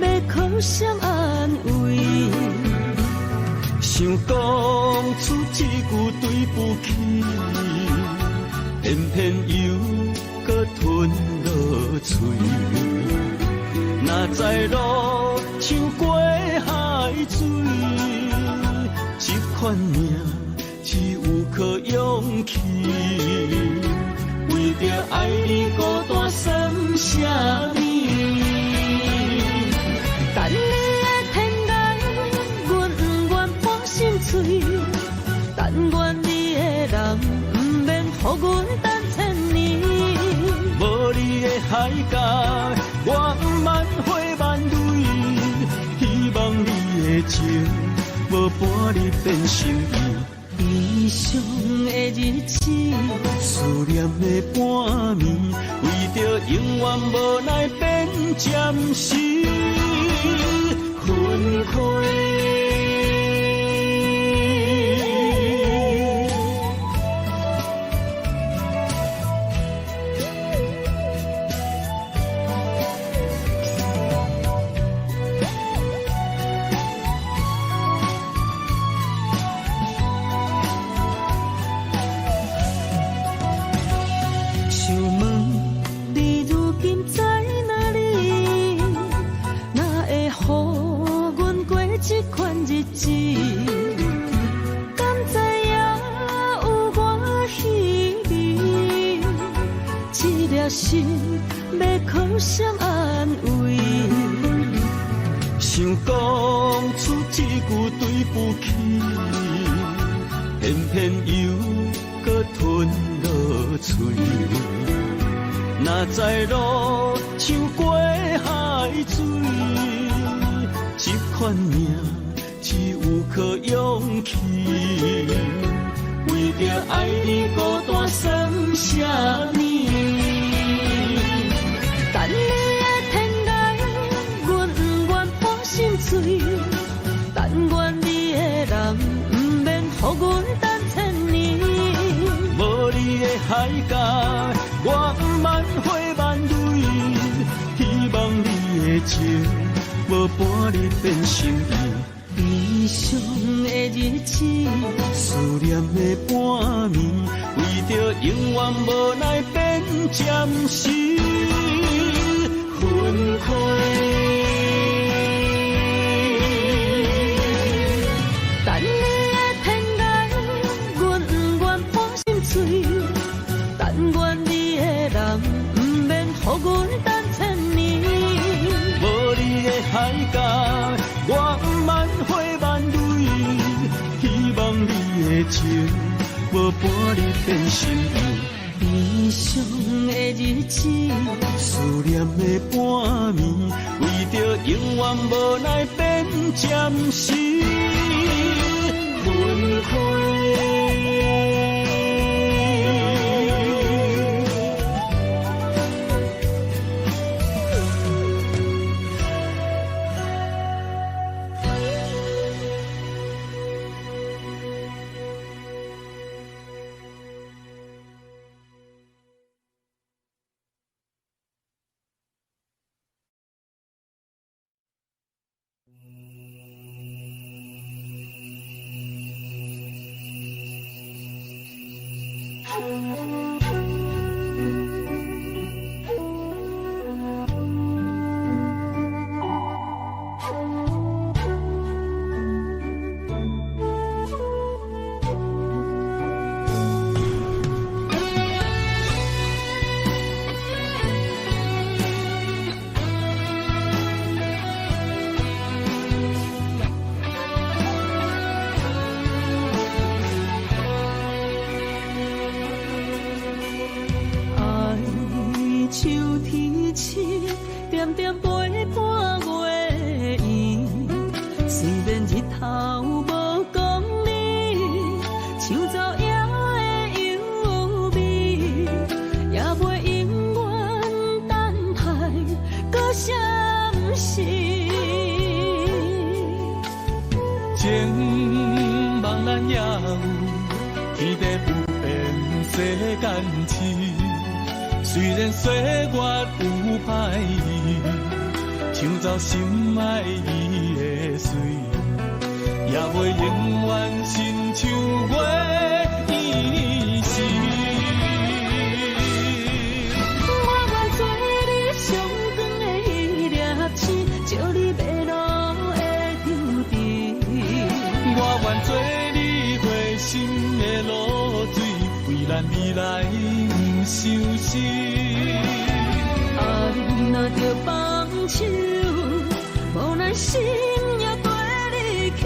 A: 要靠谁安慰？
E: 想讲出一句对不起，偏偏又搁吞落嘴。若知路像过海水，这款命只有靠勇气。为着爱你孤单算什么？
A: 等你的天涯，阮不愿半心碎；但愿你的人不免予阮等千年。
E: 无你的海角，我万花万蕊，希望你的情无伴你变心意。
A: 悲伤的日子，
E: 思念的半暝，为着永远无奈变暂时分开。心要靠谁安慰？想讲出一句对不起，偏偏又搁吞落嘴。若知路像过海水，这款命只有靠勇气。为着爱你孤单算什么？
A: 等你的天涯，阮不愿破心碎。但愿你的人，不免予阮等千年。
E: 无你的海角，我万花万蕊，希望你的情无伴你变心意。
A: 悲伤的日子，
E: 思念的半暝，为着永远无奈变暂时分开。
A: 等你的天涯，阮不愿破心碎。但愿你的人，不免予阮等千年。
E: 无你的海角，我万花万蕊，希望你的情无伴你变心意。
A: 悲伤的日子，
E: 思念的半暝，为着永远无奈变暂时分开。虽然岁月有歹意，抢走心爱伊的水，也袂永远亲像过伊时。
A: 我愿做你上长的迄粒星，照你迷路的注定。
E: 我愿做你回心的露水，为咱未来不伤心。
A: 爱若着放手，无奈心也跟你去。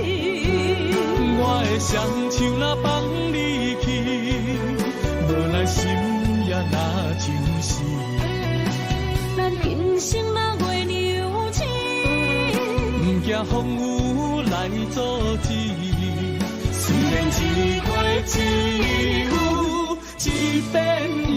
E: 我的双手若放你去，无奈若像是。
A: 咱今生若月牛星，
E: 不惊风雨来阻止。虽然一月只有一遍年。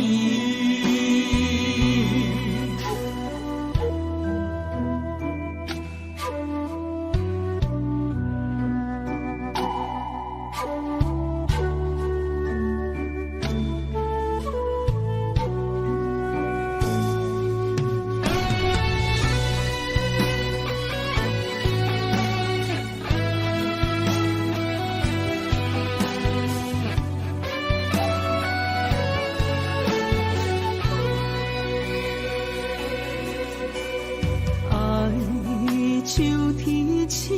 A: 秋天深，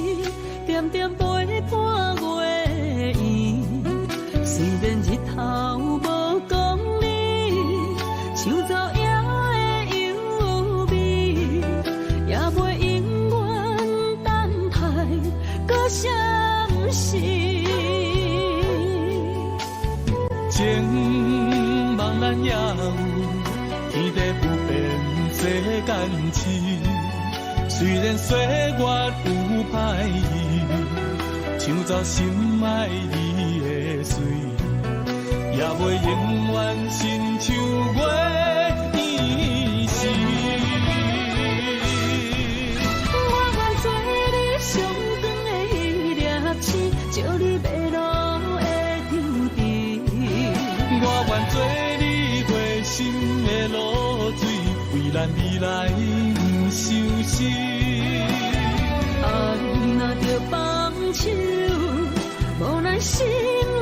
A: 点点陪伴月圆。虽然日头无讲理，像走野的优美，也袂永远等待搁相思。
E: 情茫然也有，天地不变世间情。虽然岁月有歹意，抢走心爱你的水，也袂永远亲像月圆时。
A: 我愿做你上长的迄粒星，照你迷路的场地。
E: 我愿做你回心的露水，为咱未来不相思。
A: 爱若着放手，无奈心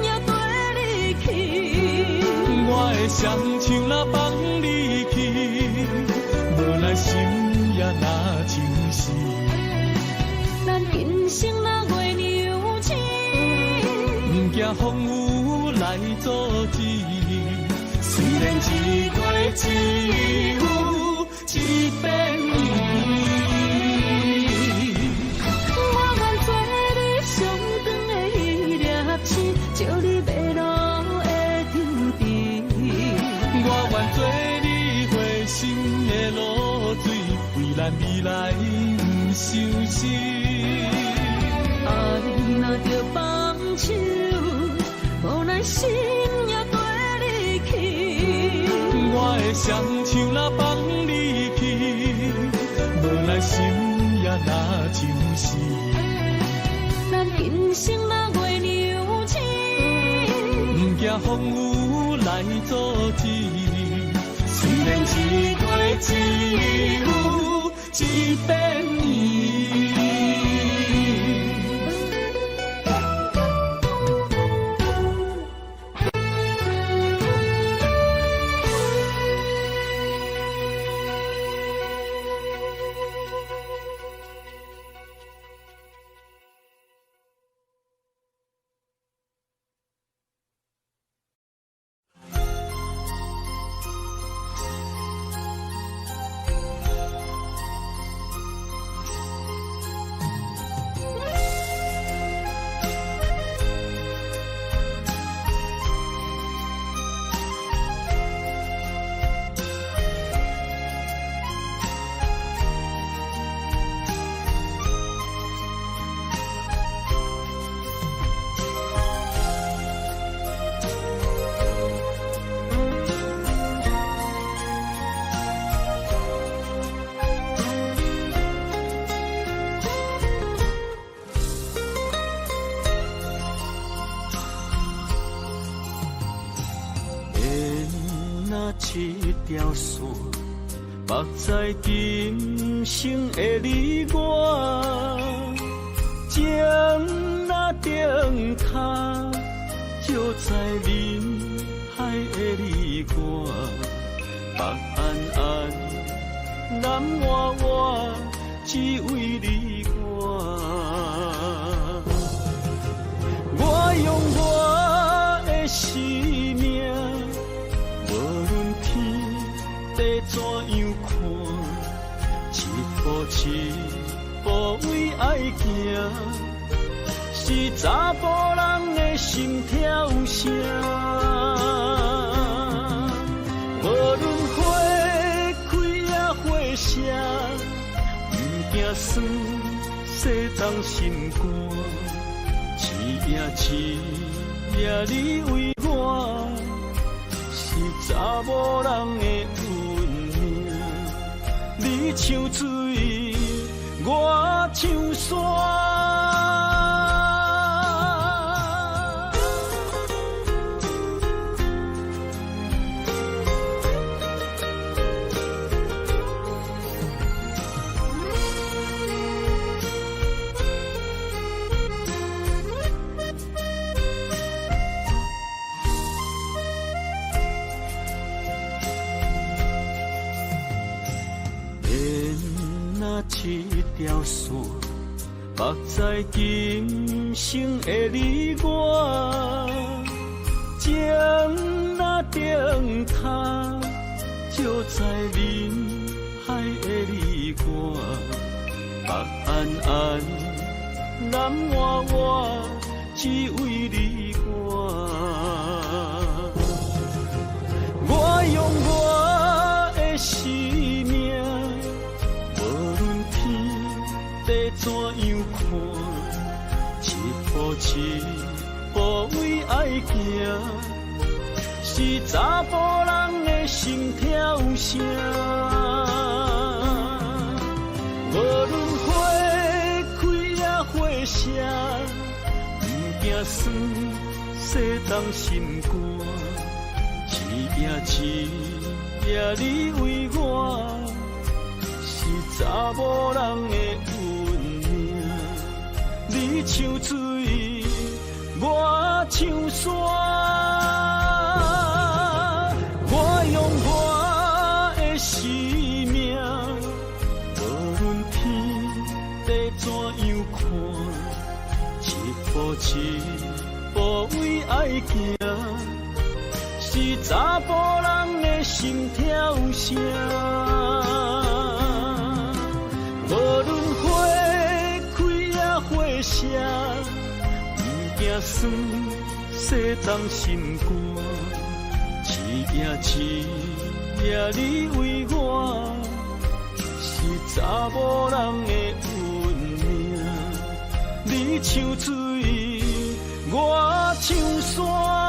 A: 也跟你去。
E: 我的双手若放你去，无奈心也若像是。
A: 咱今生若月牛星，
E: 不惊风雨来阻止。虽然一月只有一遍年。照你迷路的场地，我愿做你回心的露水，为咱未来不相思。
A: 爱若着放手，无奈心也跟你去。
E: 我的双手若放你去，无奈心也若像是。
A: 咱今生若月牛星，
E: 不惊风雨来阻止。虽然一月只有一遍年。一条线，绑在今生的你我，情若灯塔，照在人海的你我，北暗暗，南弯弯，只为你我。我用我的生命。地怎样看？一步一步为爱行，是查甫人的心跳声。无酸，洗干心肝，一夜一夜你为我，是查某人的运命。你像水，我像山。一条线，目在今生的你我，情若灯塔，照在人海的你我，北暗暗，南弯弯，只为你我。我用我的生命。地怎样看？一步一步为爱行，是查甫人的心跳声。无论花开也花谢，不惊酸，洗干心肝。一夜一夜你为我，是查某人的运命。你像水，我像山。我用我的生命，无论天地怎样看，一步一步为爱行，是查甫人的心跳声。无论花开也花谢，不惊酸，洗干心肝。一夜一夜你为我，是查某人的运命。你像水，我像山。